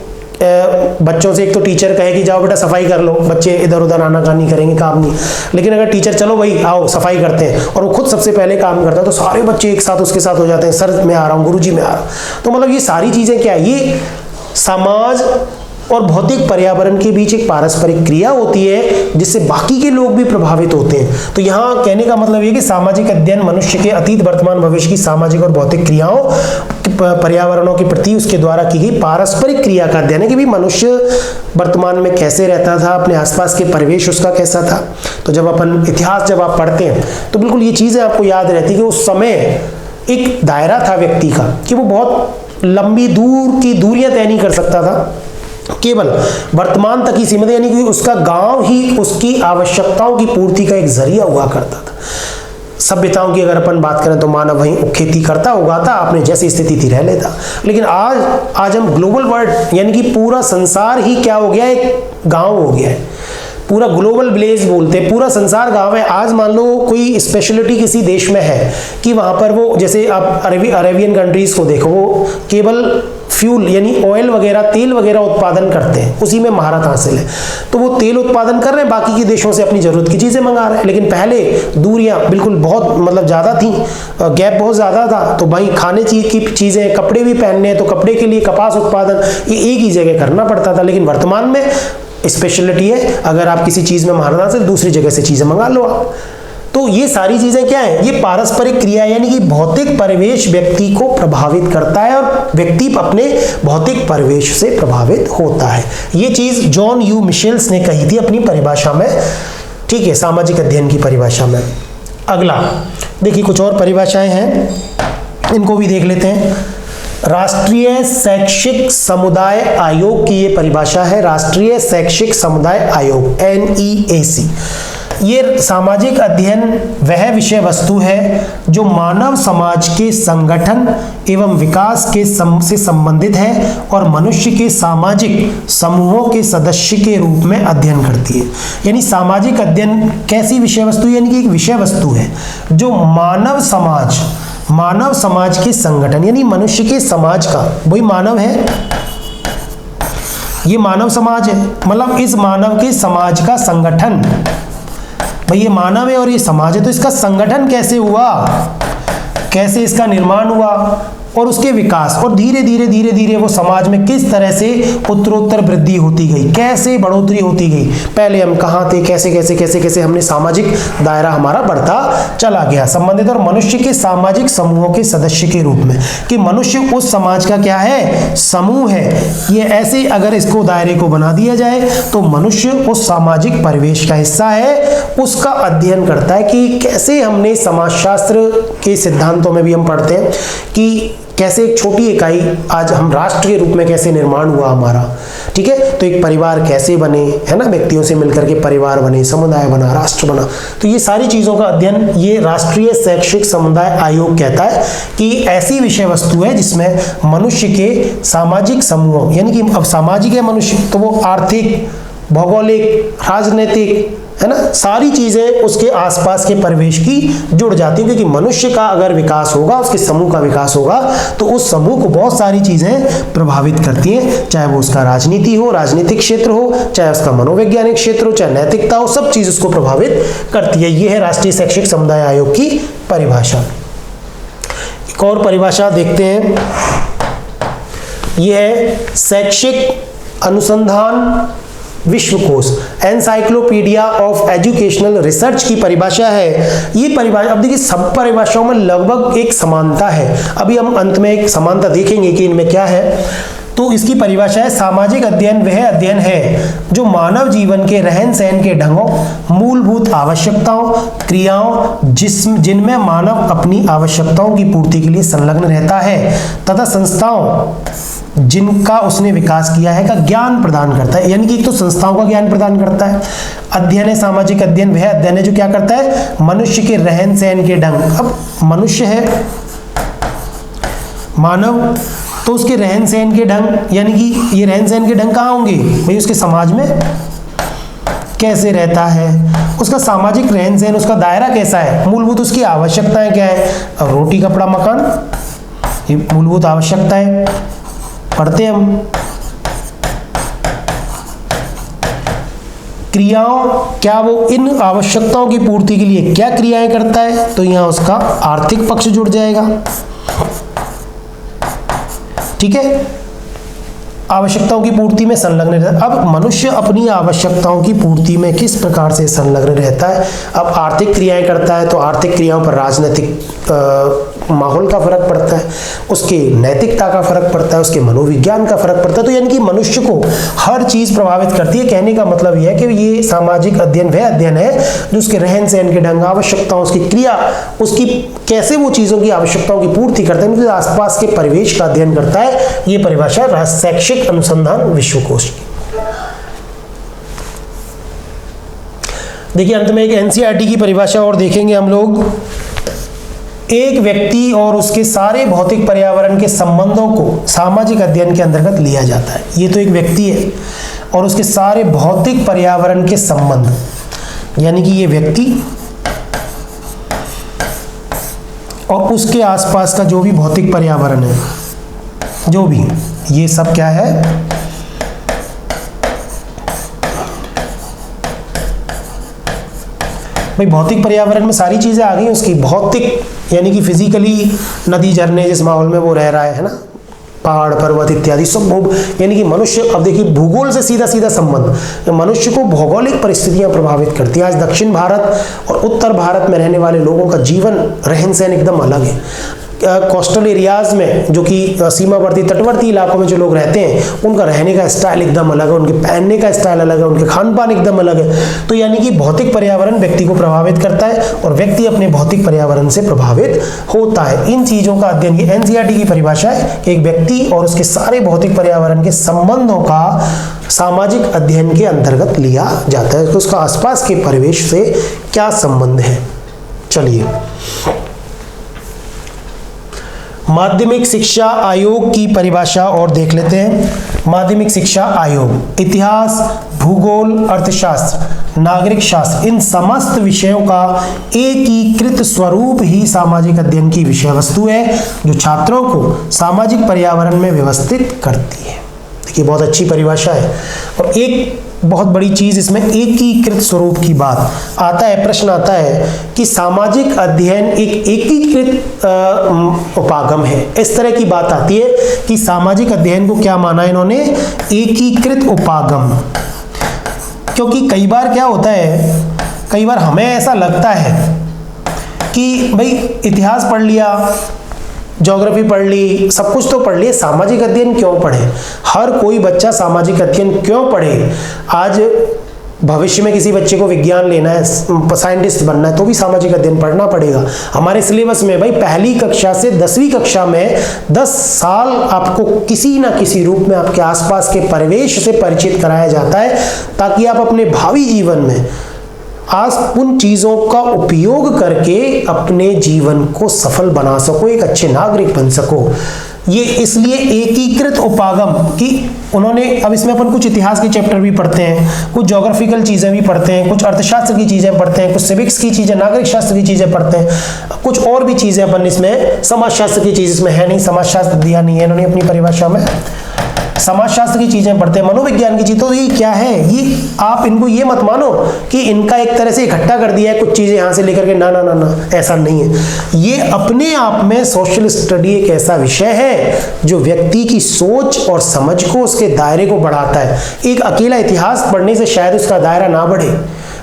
बच्चों से एक तो टीचर कहे कि जाओ बेटा सफाई कर लो, बच्चे इधर उधर आनाकानी करेंगे, काम नहीं। लेकिन अगर टीचर चलो भाई आओ सफाई करते हैं और वो खुद सबसे पहले काम करता है, तो सारे बच्चे एक साथ उसके साथ हो जाते हैं, सर मैं आ रहा हूँ, गुरुजी मैं आ रहा हूँ। तो मतलब ये सारी चीजें क्या है, ये समाज और भौतिक पर्यावरण के बीच एक पारस्परिक क्रिया होती है जिससे बाकी के लोग भी प्रभावित होते हैं। तो यहाँ कहने का मतलब ये कि सामाजिक अध्ययन मनुष्य के अतीत, वर्तमान, भविष्य की सामाजिक और भौतिक क्रियाओं, पर्यावरणों के प्रति उसके द्वारा की गई पारस्परिक क्रिया का अध्ययन है कि भी मनुष्य वर्तमान में कैसे रहता था, अपने आसपास के परिवेश उसका कैसा था। तो जब अपन इतिहास जब आप पढ़ते हैं तो बिल्कुल ये चीजें आपको याद रहती कि उस समय एक दायरा था व्यक्ति का कि वो बहुत लंबी दूर की दूरियां तय नहीं कर सकता था, केवल वर्तमान तक ही सीमित, यानी कि उसका गांव ही उसकी आवश्यकताओं की पूर्ति का एक जरिया हुआ करता था। सभ्यताओं की अगर अपन बात करें तो मानव वहीं खेती करता, उगाता, अपने जैसी स्थिति थी रह लेता। लेकिन आज हम ग्लोबल वर्ल्ड, यानी कि पूरा संसार ही क्या हो गया, एक गांव हो गया है, पूरा ग्लोबल विलेज बोलते हैं, पूरा संसार गांव है। आज मान लो कोई स्पेशलिटी किसी देश में है कि वहां पर वो, जैसे आप अरेबियन कंट्रीज को देखो, वो केवल फ्यूल यानी ऑयल वगैरह, तेल वगैरह उत्पादन करते हैं, उसी में महारत हासिल है। तो वो तेल उत्पादन कर रहे हैं, बाकी के देशों से अपनी जरूरत की चीजें मंगा रहे हैं। लेकिन पहले दूरियां बिल्कुल बहुत मतलब ज्यादा थी, गैप बहुत ज्यादा था, तो भाई खाने की चीजें, कपड़े भी पहनने हैं तो कपड़े के लिए कपास उत्पादन ये एक ही जगह करना पड़ता था। लेकिन वर्तमान में स्पेशलिटी है, अगर आप किसी चीज में महारत हासिल, दूसरी जगह से चीजें मंगा लो आप। तो ये सारी चीजें क्या है, ये पारस्परिक क्रिया यानी कि भौतिक परिवेश व्यक्ति को प्रभावित करता है और व्यक्ति अपने भौतिक परिवेश से प्रभावित होता है। ये चीज जॉन यू मिशेल्स ने कही थी अपनी परिभाषा में, ठीक है, सामाजिक अध्ययन की परिभाषा में। अगला देखिए, कुछ और परिभाषाएं हैं, इनको भी देख लेते हैं। राष्ट्रीय शैक्षिक समुदाय आयोग की ये परिभाषा है, राष्ट्रीय शैक्षिक समुदाय आयोग NEAC। ये सामाजिक अध्ययन वह विषय वस्तु है जो मानव समाज के संगठन एवं विकास के से संबंधित है और मनुष्य के सामाजिक समूहों के सदस्य के रूप में अध्ययन करती है। यानी सामाजिक अध्ययन कैसी विषय वस्तु, यानी कि एक विषय वस्तु है जो मानव समाज के संगठन, यानी मनुष्य के समाज का, वही मानव है, ये मानव समाज है, मतलब इस मानव के समाज का संगठन, भाई ये मानव है और ये समाज है, तो इसका संगठन कैसे हुआ, कैसे इसका निर्माण हुआ और उसके विकास, और धीरे धीरे वो समाज में किस तरह से उत्तरोत्तर वृद्धि होती गई, कैसे बढ़ोतरी होती गई। पहले हम कहाँ थे, कैसे हमने सामाजिक दायरा हमारा बढ़ता चला गया, संबंधित और मनुष्य के सामाजिक समूहों के सदस्य के रूप में, कि मनुष्य उस समाज का क्या है, समूह है। ये ऐसे अगर इसको दायरे को बना दिया जाए तो मनुष्य उस सामाजिक परिवेश का हिस्सा है, उसका अध्ययन करता है कि कैसे, हमने समाजशास्त्र के सिद्धांतों में भी हम पढ़ते हैं कि कैसे एक छोटी इकाई आज हम राष्ट्र के रूप में कैसे निर्माण हुआ हमारा, ठीक है। तो एक परिवार कैसे बने, है ना, व्यक्तियों से मिलकर के परिवार बने, समुदाय बना, राष्ट्र बना। तो ये सारी चीजों का अध्ययन ये राष्ट्रीय शैक्षिक समुदाय आयोग कहता है कि ऐसी विषय वस्तु है जिसमें मनुष्य के सामाजिक समूहों, यानी कि अब सामाजिक है मनुष्य तो वो आर्थिक, भौगोलिक, राजनीतिक, है ना, सारी चीजें उसके आसपास के परिवेश की जुड़ जाती हैं, क्योंकि मनुष्य का अगर विकास होगा, उसके समूह का विकास होगा तो उस समूह को बहुत सारी चीजें प्रभावित करती हैं, चाहे वो उसका राजनीति हो, राजनीतिक क्षेत्र हो, चाहे उसका मनोवैज्ञानिक क्षेत्र हो, चाहे नैतिकता हो, सब चीज उसको प्रभावित करती है। ये है राष्ट्रीय शैक्षिक समुदाय आयोग की परिभाषा। एक और परिभाषा देखते हैं, यह है शैक्षिक अनुसंधान विश्वकोश, एनसाइक्लोपीडिया ऑफ एजुकेशनल रिसर्च की परिभाषा है। ये परिभाषा, अब देखिए सब परिभाषाओं में लगभग एक समानता है, अभी हम अंत में एक समानता देखेंगे कि इनमें क्या है। तो इसकी परिभाषा है, सामाजिक अध्ययन वह अध्ययन है जो मानव जीवन के रहन सहन के ढंगों, मूलभूत आवश्यकताओं, क्रियाओं जिनमें मानव अपनी आवश्यकताओं की पूर्ति के लिए संलग्न रहता है तथा संस्थाओं जिनका उसने विकास किया है का ज्ञान प्रदान करता है। यानी कि एक तो संस्थाओं का ज्ञान प्रदान करता है। अध्ययन है सामाजिक अध्ययन वह अध्ययन है जो क्या करता है, मनुष्य के रहन सहन के ढंग, अब मनुष्य है मानव, तो उसके रहन सहन के ढंग, यानी कि ये रहन सहन के ढंग कहाँ होंगे भाई, उसके समाज में कैसे रहता है, उसका सामाजिक रहन सहन, उसका दायरा कैसा है, मूलभूत उसकी आवश्यकताएं क्या है। अब रोटी कपड़ा मकान ये मूलभूत आवश्यकताएं पढ़ते हैं हम। क्रियाओं, क्या वो इन आवश्यकताओं की पूर्ति के लिए क्या क्रियाएं करता है, तो यहां उसका आर्थिक पक्ष जुड़ जाएगा, ठीक है, आवश्यकताओं की पूर्ति में संलग्न रहता है। अब मनुष्य अपनी आवश्यकताओं की पूर्ति में किस प्रकार से संलग्न रहता है, अब आर्थिक क्रियाएं करता है तो आर्थिक क्रियाओं पर राजनीतिक माहौल का फर्क पड़ता है, उसके नैतिकता का फर्क पड़ता है, उसके मनोविज्ञान का फर्क पड़ता है। तो यानी कि मनुष्य को हर चीज प्रभावित करती है। कहने का मतलब यह है कि ये सामाजिक अध्ययन वह अध्ययन है जो उसके रहन सहन के ढंग, आवश्यकताओं, उसकी क्रिया, उसकी कैसे वो चीजों की आवश्यकताओं की पूर्ति करता है, उनके आसपास के परिवेश का अध्ययन करता है। ये परिभाषा शैक्षिक अनुसंधान विश्वकोश की। देखिए अंत में एक एनसीईआरटी की परिभाषा और देखेंगे हम लोग। एक व्यक्ति और उसके सारे भौतिक पर्यावरण के संबंधों को सामाजिक अध्ययन के अंतर्गत लिया जाता है। ये तो एक व्यक्ति है और उसके सारे भौतिक पर्यावरण के संबंध, यानी कि ये व्यक्ति और उसके आसपास का जो भी भौतिक पर्यावरण है, जो भी, ये सब क्या है? भाई भौतिक पर्यावरण में सारी चीजें आ गई उसकी। भौतिक यानी कि फिजिकली नदी झरने जिस माहौल में वो रह रहा है ना, पहाड़ पर्वत इत्यादि सब, यानी कि मनुष्य, अब देखिए भूगोल से सीधा सीधा संबंध, मनुष्य को भौगोलिक परिस्थितियां प्रभावित करती हैं। आज दक्षिण भारत और उत्तर भारत में रहने वाले लोगों का जीवन रहन सहन एकदम अलग है। कोस्टल एरियाज में, जो कि सीमावर्ती तटवर्ती इलाकों में जो लोग रहते हैं, उनका रहने का स्टाइल एकदम अलग है, उनके पहनने का स्टाइल अलग है, उनके खान पान एकदम अलग है। तो यानी कि भौतिक पर्यावरण व्यक्ति को प्रभावित करता है और व्यक्ति अपने भौतिक पर्यावरण से प्रभावित होता है। इन चीजों का अध्ययन, ये एनसीईआरटी की परिभाषा है कि एक व्यक्ति और उसके सारे भौतिक पर्यावरण के संबंधों का सामाजिक अध्ययन के अंतर्गत लिया जाता है कि उसका आसपास के परिवेश से क्या संबंध है। चलिए, माध्यमिक शिक्षा आयोग की परिभाषा और देख लेते हैं। माध्यमिक शिक्षा आयोग इतिहास, भूगोल, अर्थशास्त्र, नागरिक शास्त्र, इन समस्त विषयों का एकीकृत स्वरूप ही सामाजिक अध्ययन की विषय वस्तु है, जो छात्रों को सामाजिक पर्यावरण में व्यवस्थित करती है। देखिए बहुत अच्छी परिभाषा है। और एक बहुत बड़ी चीज इसमें एकीकृत स्वरूप की बात आता है, प्रश्न आता है कि सामाजिक अध्ययन एक एकीकृत उपागम है। इस तरह की बात आती है कि सामाजिक अध्ययन को क्या माना है इन्होंने? एकीकृत उपागम। क्योंकि कई बार क्या होता है, कई बार हमें ऐसा लगता है कि भाई इतिहास पढ़ लिया, ज्योग्राफी पढ़ ली, सब कुछ तो पढ़ लिए, सामाजिक अध्ययन क्यों पढ़े? हर कोई बच्चा सामाजिक अध्ययन क्यों पढ़े? आज भविष्य में किसी बच्चे को विज्ञान लेना है, साइंटिस्ट बनना है, तो भी सामाजिक अध्ययन पढ़ना पड़ेगा। हमारे सिलेबस में भाई पहली कक्षा से 10वीं कक्षा में 10 साल आपको किसी ना किसी रूप में आपके आसपास के परिवेश से परिचित कराया जाता है, ताकि आप अपने भावी जीवन में आज उन चीज़ों का उपयोग करके अपने जीवन को सफल बना सको, एक अच्छे नागरिक बन सको। ये इसलिए एकीकृत उपागम कि उन्होंने, अब इसमें अपन कुछ इतिहास के चैप्टर भी पढ़ते हैं, कुछ ज्योग्राफिकल चीज़ें भी पढ़ते हैं, कुछ अर्थशास्त्र की चीज़ें पढ़ते हैं, कुछ सिविक्स की चीज़ें, नागरिक शास्त्र की चीज़ें पढ़ते हैं, कुछ और भी चीज़ें अपन इसमें, समाजशास्त्र की चीज़ इसमें है नहीं, समाजशास्त्र दिया नहीं है इन्होंने अपनी परिभाषा में, समाजशास्त्र की चीजें पढ़ते हैं, मनोविज्ञान की चीज। तो ये क्या है, ये आप इनको ये मत मानो कि इनका एक तरह से इकट्ठा कर दिया है कुछ चीजें यहां से लेकर के, ना ना ना ना, ऐसा नहीं है। ये अपने आप में सोशल स्टडी एक ऐसा विषय है जो व्यक्ति की सोच और समझ को, उसके दायरे को बढ़ाता है। एक अकेला इतिहास पढ़ने से शायद उसका दायरा ना बढ़े,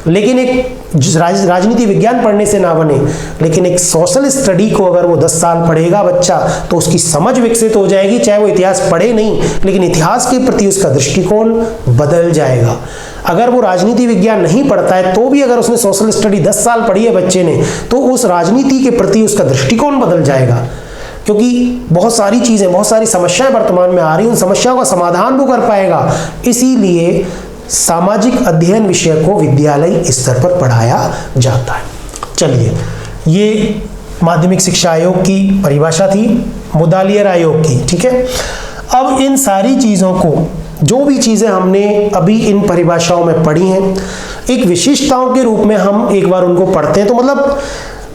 लेकिन एक राजनीति विज्ञान पढ़ने से ना बने, लेकिन एक सोशल स्टडी को अगर वो 10 साल पढ़ेगा बच्चा, तो उसकी समझ विकसित हो जाएगी, चाहे वो इतिहास पढ़े नहीं, लेकिन इतिहास के प्रति उसका दृष्टिकोण बदल जाएगा। अगर वो राजनीति विज्ञान नहीं पढ़ता है तो भी अगर उसने सोशल स्टडी 10 साल पढ़ी है बच्चे ने, तो उस राजनीति के प्रति उसका दृष्टिकोण बदल जाएगा। क्योंकि बहुत सारी चीजें, बहुत सारी समस्याएं वर्तमान में आ रही, उन समस्याओं का समाधान वो कर पाएगा। इसीलिए सामाजिक अध्ययन विषय को विद्यालय स्तर पर पढ़ाया जाता है। चलिए, ये माध्यमिक शिक्षा आयोग की परिभाषा थी, मुदालियर आयोग की, ठीक है। अब इन सारी चीजों को, जो भी चीजें हमने अभी इन परिभाषाओं में पढ़ी हैं, एक विशिष्टताओं के रूप में हम एक बार उनको पढ़ते हैं। तो मतलब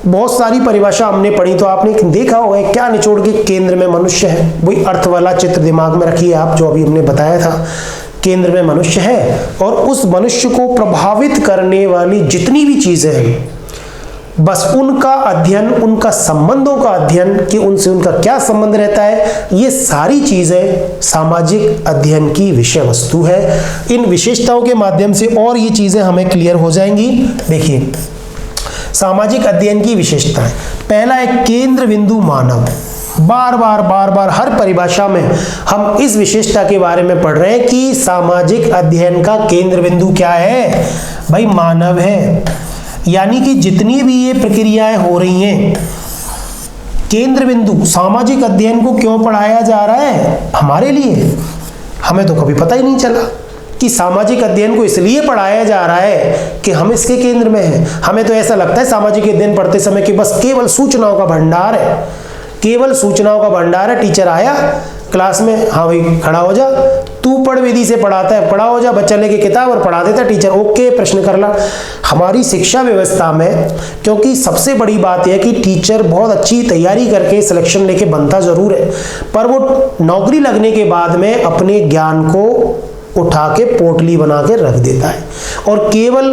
बहुत सारी परिभाषा हमने पढ़ी, तो आपने देखा होगा क्या निचोड़ के केंद्र में मनुष्य है, वही अर्थ वाला चित्र दिमाग में रखिए आप, जो अभी हमने बताया था। केंद्र में मनुष्य है और उस मनुष्य को प्रभावित करने वाली जितनी भी चीजें हैं, बस उनका अध्ययन, उनका संबंधों का अध्ययन कि उनसे उनका क्या संबंध रहता है, ये सारी चीजें सामाजिक अध्ययन की विषय वस्तु है। इन विशेषताओं के माध्यम से और ये चीजें हमें क्लियर हो जाएंगी। देखिए, सामाजिक अध्ययन की विशेषताएं। पहला है केंद्र बिंदु मानव। बार बार हर परिभाषा में हम इस विशेषता के बारे में पढ़ रहे हैं कि सामाजिक अध्ययन का केंद्र बिंदु क्या है? भाई मानव है। यानी कि जितनी भी ये प्रक्रियाएं हो रही हैं, केंद्र बिंदु सामाजिक अध्ययन को क्यों पढ़ाया जा रहा है? हमारे लिए। हमें तो कभी पता ही नहीं चला कि सामाजिक अध्ययन को इसलिए पढ़ाया जा रहा है कि हम इसके केंद्र में हैं। हमें तो ऐसा लगता है सामाजिक अध्ययन पढ़ते समय कि बस केवल सूचनाओं का भंडार है, केवल सूचनाओं का भंडार है। टीचर आया, क्लास में, हाँ भाई खड़ा हो जा, तू पढ़ विधि से पढ़ाता है, खड़ा हो जा, बच्चा लेके किताब और पढ़ा देता है टीचर, ओके प्रश्न कर ला। हमारी शिक्षा व्यवस्था में क्योंकि सबसे बड़ी बात यह है कि टीचर बहुत अच्छी तैयारी करके सिलेक्शन लेके बनता जरूर है, पर वो नौकरी लगने के बाद में अपने ज्ञान को उठा के पोटली बना के रख देता है और केवल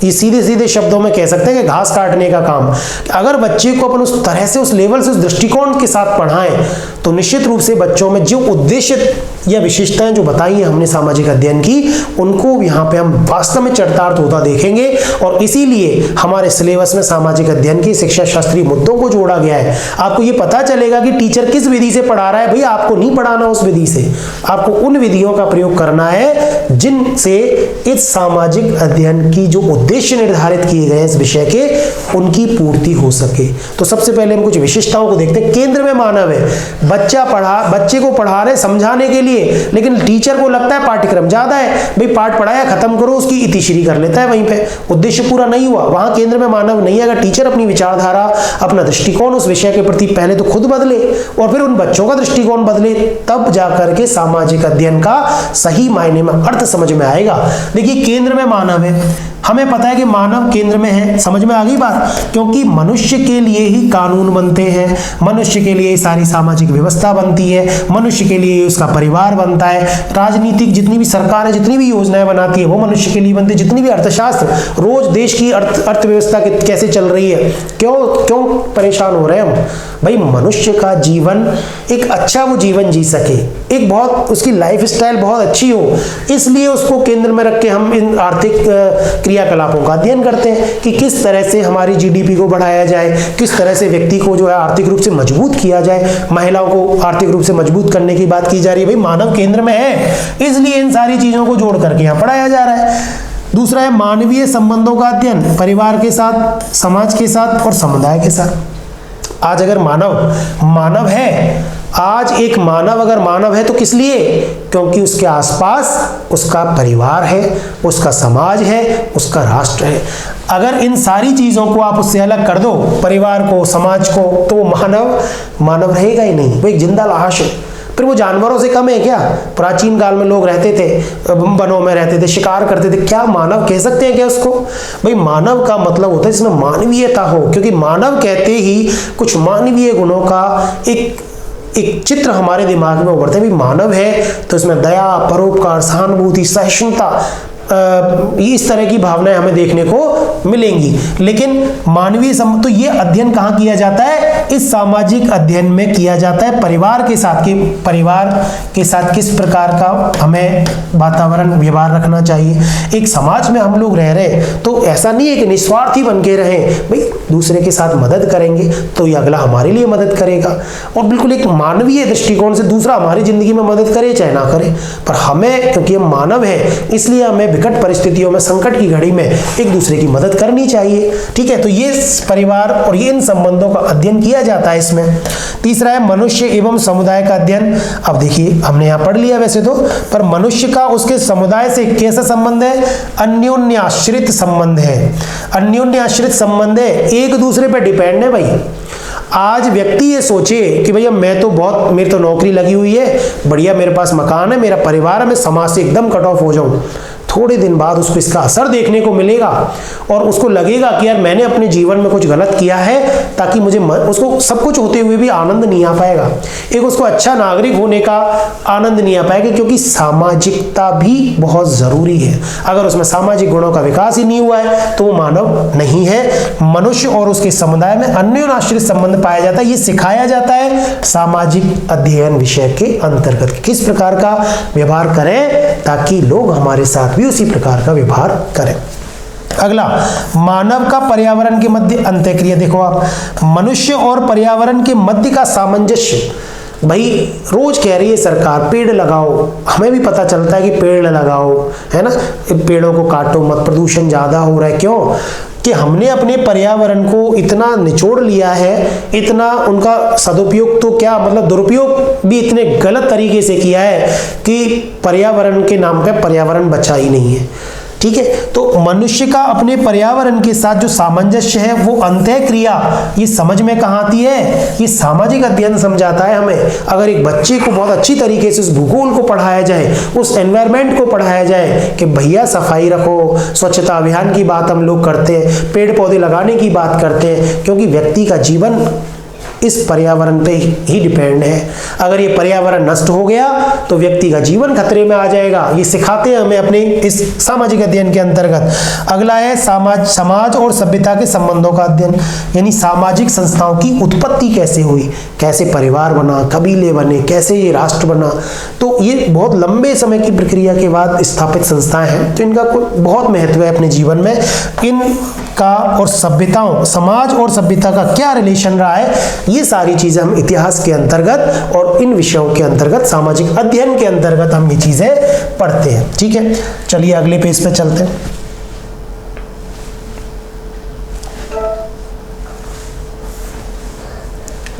ये सीधे सीधे शब्दों में कह सकते हैं कि घास काटने का काम। अगर बच्चे को अपन उस तरह से, उस लेवल से, उस दृष्टिकोण के साथ पढ़ाएं तो निश्चित रूप से बच्चों में जो उद्देश्य या विशेषताएं जो बताई हैं हमने सामाजिक अध्ययन की, उनको यहाँ पे हम वास्तव में चरितार्थ होता देखेंगे। और इसीलिए हमारे सिलेबस में सामाजिक अध्ययन के शिक्षा शास्त्रीय मुद्दों को जोड़ा गया है। आपको ये पता चलेगा कि टीचर किस विधि से पढ़ा रहा है। भाई आपको नहीं पढ़ाना उस विधि से, आपको उन विधियों का प्रयोग करना है जिनसे इस सामाजिक अध्ययन की जो उद्देश्य निर्धारित किए गए इस विषय के, उनकी पूर्ति हो सके। तो सबसे पहले हम कुछ विशेषताओं को देखते हैं। केंद्र में मानव है। बच्चे को पढ़ा रहे समझाने के लिए, लेकिन टीचर को लगता है पाठ्यक्रम ज्यादा है, भाई पाठ पढ़ाया खत्म करो, उसकी इतिश्री कर लेता है वहीं पे, उद्देश्य पूरा नहीं हुआ। वहां केंद्र में मानव नहीं है। अगर टीचर अपनी विचारधारा, अपना दृष्टिकोण उस विषय के प्रति पहले तो खुद बदले और फिर उन बच्चों का दृष्टिकोण बदले, तब जाकर के सामाजिक अध्ययन का सही मायने में अर्थ समझ में आएगा। देखिए केंद्र में मानव है, हमें पता है कि मानव केंद्र में है, समझ में आ गई बात, क्योंकि मनुष्य के लिए ही कानून बनते हैं, मनुष्य के लिए सारी सामाजिक व्यवस्था बनती है, मनुष्य के लिए उसका परिवार बनता है, राजनीतिक जितनी भी सरकार है, जितनी भी योजनाएं बनाती है वो मनुष्य के लिए बनती है, जितनी भी अर्थशास्त्र, रोज देश की अर्थव्यवस्था कैसे चल रही है, क्यों परेशान हो रहे हैं हम। भाई मनुष्य का जीवन एक अच्छा वो जीवन जी सके, एक बहुत उसकी लाइफ स्टाइल बहुत अच्छी हो, इसलिए उसको केंद्र में रख के हम इन आर्थिक क्रियाकलापों का अध्ययन करते हैं कि किस तरह से हमारी जीडीपी को बढ़ाया जाए, किस तरह से व्यक्ति को जो है आर्थिक रूप से मजबूत किया जाए, महिलाओं को आर्थिक रूप से मजबूत करने की बात की जा रही है। भाई मानव केंद्र में है, इसलिए इन सारी चीजों को जोड़ करके यहाँ पढ़ाया जा रहा है। दूसरा है मानवीय संबंधों का अध्ययन, परिवार के साथ, समाज के साथ और समुदाय के साथ। आज अगर मानव है, आज एक मानव अगर मानव है तो किस लिए? क्योंकि उसके आसपास उसका परिवार है, उसका समाज है, उसका राष्ट्र है। अगर इन सारी चीजों को आप उससे अलग कर दो, परिवार को, समाज को, तो वो मानव रहेगा ही नहीं, वो एक जिंदा लाश है। फिर वो जानवरों से कम है क्या? प्राचीन काल में लोग रहते थे, वनों में रहते थे, शिकार करते थे, क्या मानव कह सकते हैं क्या उसको? भाई मानव का मतलब होता है जिसमें मानवीयता हो, क्योंकि मानव कहते ही कुछ मानवीय गुणों का एक चित्र हमारे दिमाग में उभरता है। भाई मानव है तो इसमें दया, परोपकार, सहानुभूति, सहिष्णुता, इस तरह की भावनाएं हमें देखने को मिलेंगी। लेकिन मानवीय तो ये अध्ययन कहाँ किया जाता है? इस सामाजिक अध्ययन में किया जाता है परिवार के साथ किस प्रकार का हमें वातावरण व्यवहार रखना चाहिए। एक समाज में हम लोग रह रहे हैं तो ऐसा नहीं है कि निस्वार्थी बन के रहें, भाई दूसरे के साथ मदद करेंगे तो ये अगला हमारे लिए मदद करेगा, और बिल्कुल एक मानवीय दृष्टिकोण से दूसरा हमारी जिंदगी में मदद करे चाहे ना करे, पर हमें, क्योंकि हम मानव है, इसलिए हमें विकट परिस्थितियों में, संकट की घड़ी में एक दूसरे की मदद करनी चाहिए। ठीक है, तो ये परिवार और ये इन संबंधों का अध्ययन किया जाता है इसमें। तीसरा है मनुष्य एवं समुदाय का अध्ययन। अब देखिए हमने यहाँ पढ़ लिया वैसे तो, पर मनुष्य का उसके समुदाय से कैसा संबंध है? अन्योन्याश्रित संबंध है। अन्योन्याश्रित संबंध है, एक दूसरे पर डिपेंड है। भाई आज व्यक्ति ये सोचे कि भैया मेरी तो नौकरी लगी हुई है, बढ़िया मेरे पास मकान है, मेरा परिवार है, मैं समाज से एकदम कट ऑफ हो जाऊं, थोड़े दिन बाद उसको इसका असर देखने को मिलेगा और उसको लगेगा कि यार मैंने अपने जीवन में कुछ गलत किया है, ताकि मुझे उसको सब कुछ होते हुए भी आनंद नहीं आ पाएगा, एक उसको अच्छा नागरिक होने का आनंद नहीं आ पाएगा, क्योंकि सामाजिकता भी बहुत जरूरी है। अगर उसमें सामाजिक गुणों का विकास ही नहीं हुआ है तो वो मानव नहीं है। मनुष्य और उसके समुदाय में अन्योन्याश्रित संबंध पाया जाता है, ये सिखाया जाता है सामाजिक अध्ययन विषय के अंतर्गत, किस प्रकार का व्यवहार करें ताकि लोग हमारे साथ भी उसी प्रकार का व्यवहार करें। अगला, मानव का पर्यावरण के मध्य अंतःक्रिया। देखो आप, मनुष्य और पर्यावरण के मध्य का सामंजस्य। भाई रोज कह रही है सरकार पेड़ लगाओ, हमें भी पता चलता है कि पेड़ लगाओ, है ना, पेड़ों को काटो मत, प्रदूषण ज्यादा हो रहा है। क्यों? कि हमने अपने पर्यावरण को इतना निचोड़ लिया है, इतना उनका सदुपयोग तो क्या मतलब दुरुपयोग भी इतने गलत तरीके से किया है कि पर्यावरण के नाम पे पर्यावरण बचा ही नहीं है। ठीक है। तो मनुष्य का अपने पर्यावरण के साथ जो सामंजस्य है वो अंतःक्रिया, ये समझ में कहाँ आती है, ये सामाजिक अध्ययन समझाता है हमें। अगर एक बच्चे को बहुत अच्छी तरीके से उस भूगोल को पढ़ाया जाए, उस एनवायरनमेंट को पढ़ाया जाए कि भैया सफाई रखो, स्वच्छता अभियान की बात हम लोग करते हैं, पेड़ पौधे लगाने की बात करते हैं, क्योंकि व्यक्ति का जीवन इस पर्यावरण पे ही डिपेंड है। अगर ये पर्यावरण नष्ट हो गया तो व्यक्ति का जीवन खतरे में आ जाएगा। ये सिखाते हैं हमें अपने इस सामाजिक अध्ययन के अंतर्गत। अगला है समाज और सभ्यता के संबंधों का अध्ययन, यानी सामाजिक संस्थाओं की उत्पत्ति कैसे हुई, कैसे परिवार बना, कबीले बने, कैसे ये राष्ट्र बना। तो ये बहुत लंबे समय की प्रक्रिया के बाद स्थापित संस्थाएं हैं, तो इनका बहुत महत्व है अपने जीवन में। इनका और सभ्यताओं, समाज और सभ्यता का क्या रिलेशन रहा है, ये सारी चीजें हम इतिहास के अंतर्गत और इन विषयों के अंतर्गत, सामाजिक अध्ययन के अंतर्गत हम ये चीजें पढ़ते हैं। ठीक है, चलिए अगले पेज पे चलते हैं।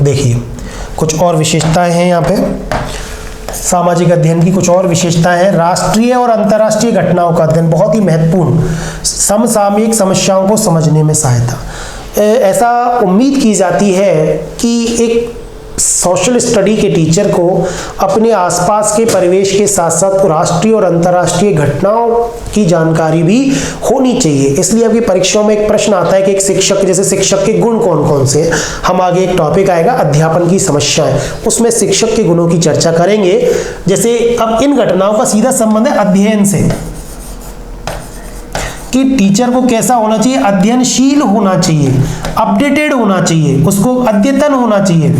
देखिए कुछ और विशेषताएं हैं यहाँ पे। सामाजिक अध्ययन की कुछ और विशेषताएं हैं। राष्ट्रीय और अंतर्राष्ट्रीय घटनाओं का अध्ययन, बहुत ही महत्वपूर्ण, समसामयिक समस्याओं को समझने में सहायता। ऐसा उम्मीद की जाती है कि एक सोशल स्टडी के टीचर को अपने आसपास के परिवेश के साथ साथ राष्ट्रीय और अंतर्राष्ट्रीय घटनाओं की जानकारी भी होनी चाहिए। इसलिए अभी परीक्षाओं में एक प्रश्न आता है कि एक शिक्षक, जैसे शिक्षक के गुण कौन कौन से हैं। हम आगे एक टॉपिक आएगा अध्यापन की समस्याएं, उसमें शिक्षक के गुणों की चर्चा करेंगे। जैसे अब इन घटनाओं का सीधा संबंध है अध्ययन से, कि टीचर को कैसा होना चाहिए, अध्ययनशील होना चाहिए, अपडेटेड होना चाहिए, उसको अद्यतन होना चाहिए,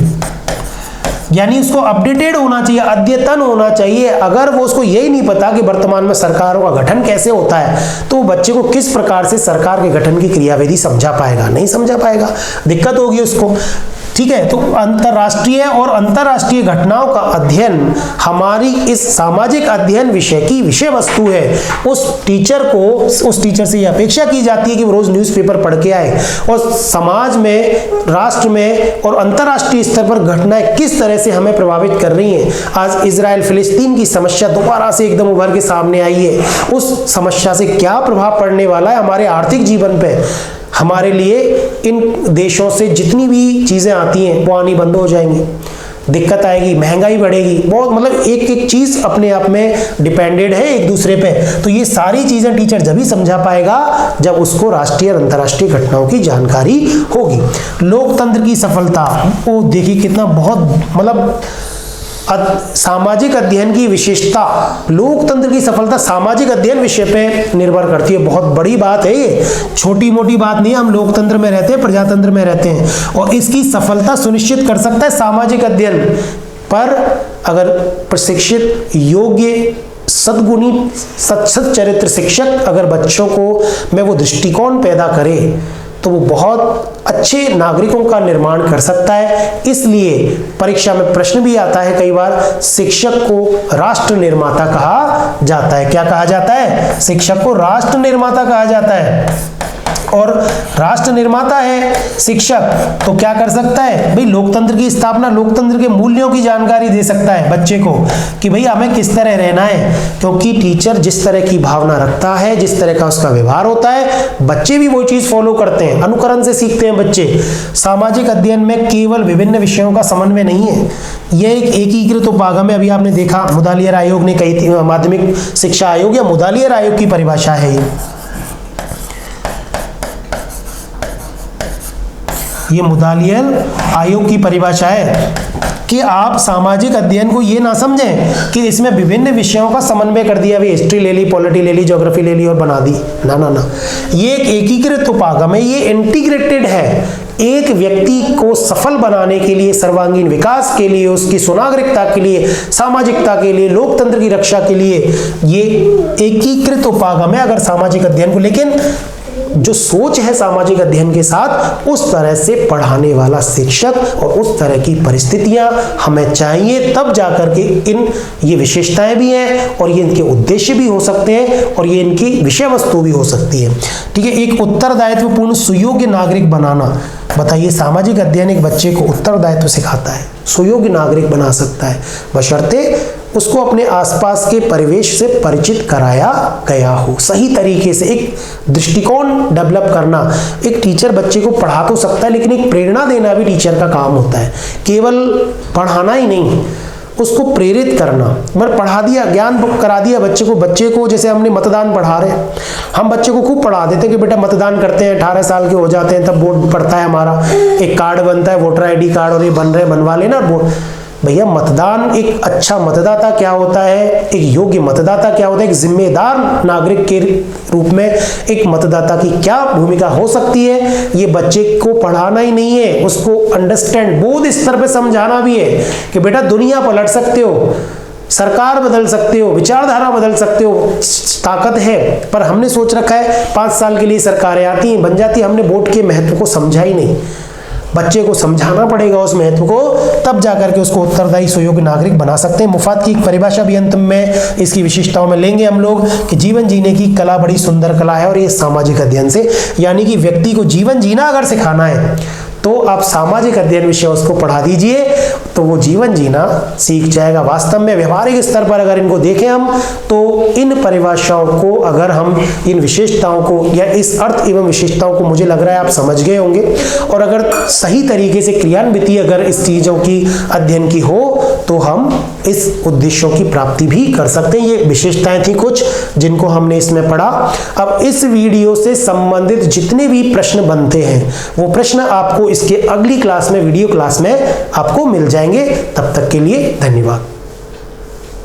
यानी उसको अपडेटेड होना चाहिए, अद्यतन होना चाहिए। अगर वो उसको यही नहीं पता कि वर्तमान में सरकारों का गठन कैसे होता है, तो बच्चे को किस प्रकार से सरकार के गठन की क्रियाविधि समझा पाएगा, नहीं समझा पाएगा, दिक्कत होगी उसको। ठीक है, तो अंतर्राष्ट्रीय और अंतर्राष्ट्रीय घटनाओं का अध्ययन हमारी इस सामाजिक अध्ययन विषय की विषय वस्तु है। उस टीचर से यह अपेक्षा की जाती है कि वो रोज न्यूज़पेपर पढ़ के आए और समाज में, राष्ट्र में और अंतर्राष्ट्रीय स्तर पर घटनाएं किस तरह से हमें प्रभावित कर रही हैं। आज इजराइल फिलिस्तीन की समस्या दोबारा से एकदम उभर के सामने आई है। उस समस्या से क्या प्रभाव पड़ने वाला है हमारे आर्थिक जीवन पे, हमारे लिए इन देशों से जितनी भी चीजें आती हैं वो आनी बंद हो जाएंगी, दिक्कत आएगी, महंगाई बढ़ेगी, बहुत मतलब एक एक चीज अपने आप में डिपेंडेड है एक दूसरे पे। तो ये सारी चीजें टीचर जब ही समझा पाएगा जब उसको राष्ट्रीय और अंतर्राष्ट्रीय घटनाओं की जानकारी होगी। लोकतंत्र की सफलता, वो देखिए कितना बहुत मतलब सामाजिक अध्ययन की विशेषता, लोकतंत्र की सफलता सामाजिक अध्ययन विषय पे निर्भर करती है। बहुत बड़ी बात है ये, छोटी मोटी बात नहीं है। हम लोकतंत्र में रहते हैं, प्रजातंत्र में रहते हैं, और इसकी सफलता सुनिश्चित कर सकता है सामाजिक अध्ययन। पर अगर प्रशिक्षित, योग्य, सद्गुणी, सच्चरित्र शिक्षक अगर बच्चों को में वो दृष्टिकोण पैदा करे तो वो बहुत अच्छे नागरिकों का निर्माण कर सकता है। इसलिए परीक्षा में प्रश्न भी आता है कई बार, शिक्षक को राष्ट्र निर्माता कहा जाता है। क्या कहा जाता है? शिक्षक को राष्ट्र निर्माता कहा जाता है। और राष्ट्र निर्माता है शिक्षक, तो क्या कर सकता है भाई? लोकतंत्र की स्थापना, लोकतंत्र के मूल्यों की जानकारी दे सकता है बच्चे को कि भाई हमें किस तरह रहना है। क्योंकि टीचर जिस तरह की भावना रखता है, जिस तरह का उसका व्यवहार होता है, बच्चे भी वो चीज फॉलो करते हैं, अनुकरण से सीखते हैं बच्चे। सामाजिक अध्ययन में केवल विभिन्न विषयों का समन्वय नहीं है, यह एक एकीकृत उपागम है। अभी आपने देखा मुदालियर आयोग ने कही थी, माध्यमिक शिक्षा आयोग या मुदालियर आयोग की परिभाषा है ये मुदालियर आयोग की परिभाषा है कि आप सामाजिक अध्ययन को ये ना समझें कि इसमें विभिन्न विषयों का समन्वय कर दिया, भी हिस्ट्री ले ली, पॉलिटी ले ली, ज्योग्राफी ले ली और बना दी। ना ना ना, ये एक एकीकृत उपागम है, ये इंटीग्रेटेड है। एक व्यक्ति को सफल बनाने के लिए, सर्वांगीण विकास के लिए, उसकी सुनागरिकता के लिए, सामाजिकता के लिए, लोकतंत्र की रक्षा के लिए ये एकीकृत उपागम है अगर सामाजिक अध्ययन को। लेकिन जो सोच है सामाजिक अध्ययन के साथ, उस तरह से पढ़ाने वाला शिक्षक और उस तरह की परिस्थितियां हमें चाहिए, तब जाकर के ये विशेषताएं भी हैं और ये इनके उद्देश्य भी हो सकते हैं और ये इनकी विषय वस्तु भी हो सकती है। ठीक है, एक उत्तरदायित्वपूर्ण सुयोग्य नागरिक बनाना। बताइए, सामाजिक अध्ययन एक बच्चे को उत्तरदायित्व सिखाता है, सुयोग्य नागरिक बना सकता है, बशर्ते उसको अपने आसपास के परिवेश से परिचित कराया गया हो। सही तरीके से एक दृष्टिकोण डेवलप करना, एक टीचर बच्चे को पढ़ा तो सकता है लेकिन एक प्रेरणा देना भी टीचर का काम होता है। केवल पढ़ाना ही नहीं, उसको प्रेरित करना। मतलब पढ़ा दिया, ज्ञान करा दिया बच्चे को जैसे हमने मतदान पढ़ा रहे, हम बच्चे को खूब पढ़ा देते हैं कि बेटा मतदान करते हैं, 18 साल के हो जाते हैं तब वोट पड़ता है, हमारा एक कार्ड बनता है वोटर ID कार्ड, और ये बन रहे बनवा लेना वोट। भैया मतदान, एक अच्छा मतदाता क्या होता है, एक योग्य मतदाता क्या होता है, एक जिम्मेदार नागरिक के रूप में एक मतदाता की क्या भूमिका हो सकती है, ये बच्चे को पढ़ाना ही नहीं है, उसको अंडरस्टैंड, बोध स्तर पे समझाना भी है कि बेटा दुनिया पलट सकते हो, सरकार बदल सकते हो, विचारधारा बदल सकते हो, ताकत है। पर हमने सोच रखा है 5 साल के लिए सरकारें आती हैं, बन जाती, हमने वोट के महत्व को समझा ही नहीं। बच्चे को समझाना पड़ेगा उस महत्व को, तब जाकर के उसको उत्तरदायी सुयोग्य नागरिक बना सकते हैं। मुफाद की एक परिभाषा भी अंत में इसकी विशेषताओं में लेंगे हम लोग कि जीवन जीने की कला बड़ी सुंदर कला है और ये सामाजिक अध्ययन से, यानी कि व्यक्ति को जीवन जीना अगर सिखाना है तो आप सामाजिक अध्ययन विषय उसको पढ़ा दीजिए तो वो जीवन जीना सीख जाएगा। वास्तव में व्यवहारिक स्तर पर अगर इनको देखें हम, तो इन परिभाषाओं को, अगर हम इन विशेषताओं को या इस अर्थ एवं विशेषताओं को, मुझे लग रहा है आप समझ गए होंगे, और अगर सही तरीके से क्रियान्विति अगर इस चीजों की अध्ययन की हो तो हम इस उद्देश्यों की प्राप्ति भी कर सकते हैं। ये विशेषताएं थी कुछ जिनको हमने इसमें पढ़ा। अब इस वीडियो से संबंधित जितने भी प्रश्न बनते हैं वो प्रश्न आपको इसके अगली क्लास में, वीडियो क्लास में आपको मिल जाएंगे। तब तक के लिए धन्यवाद।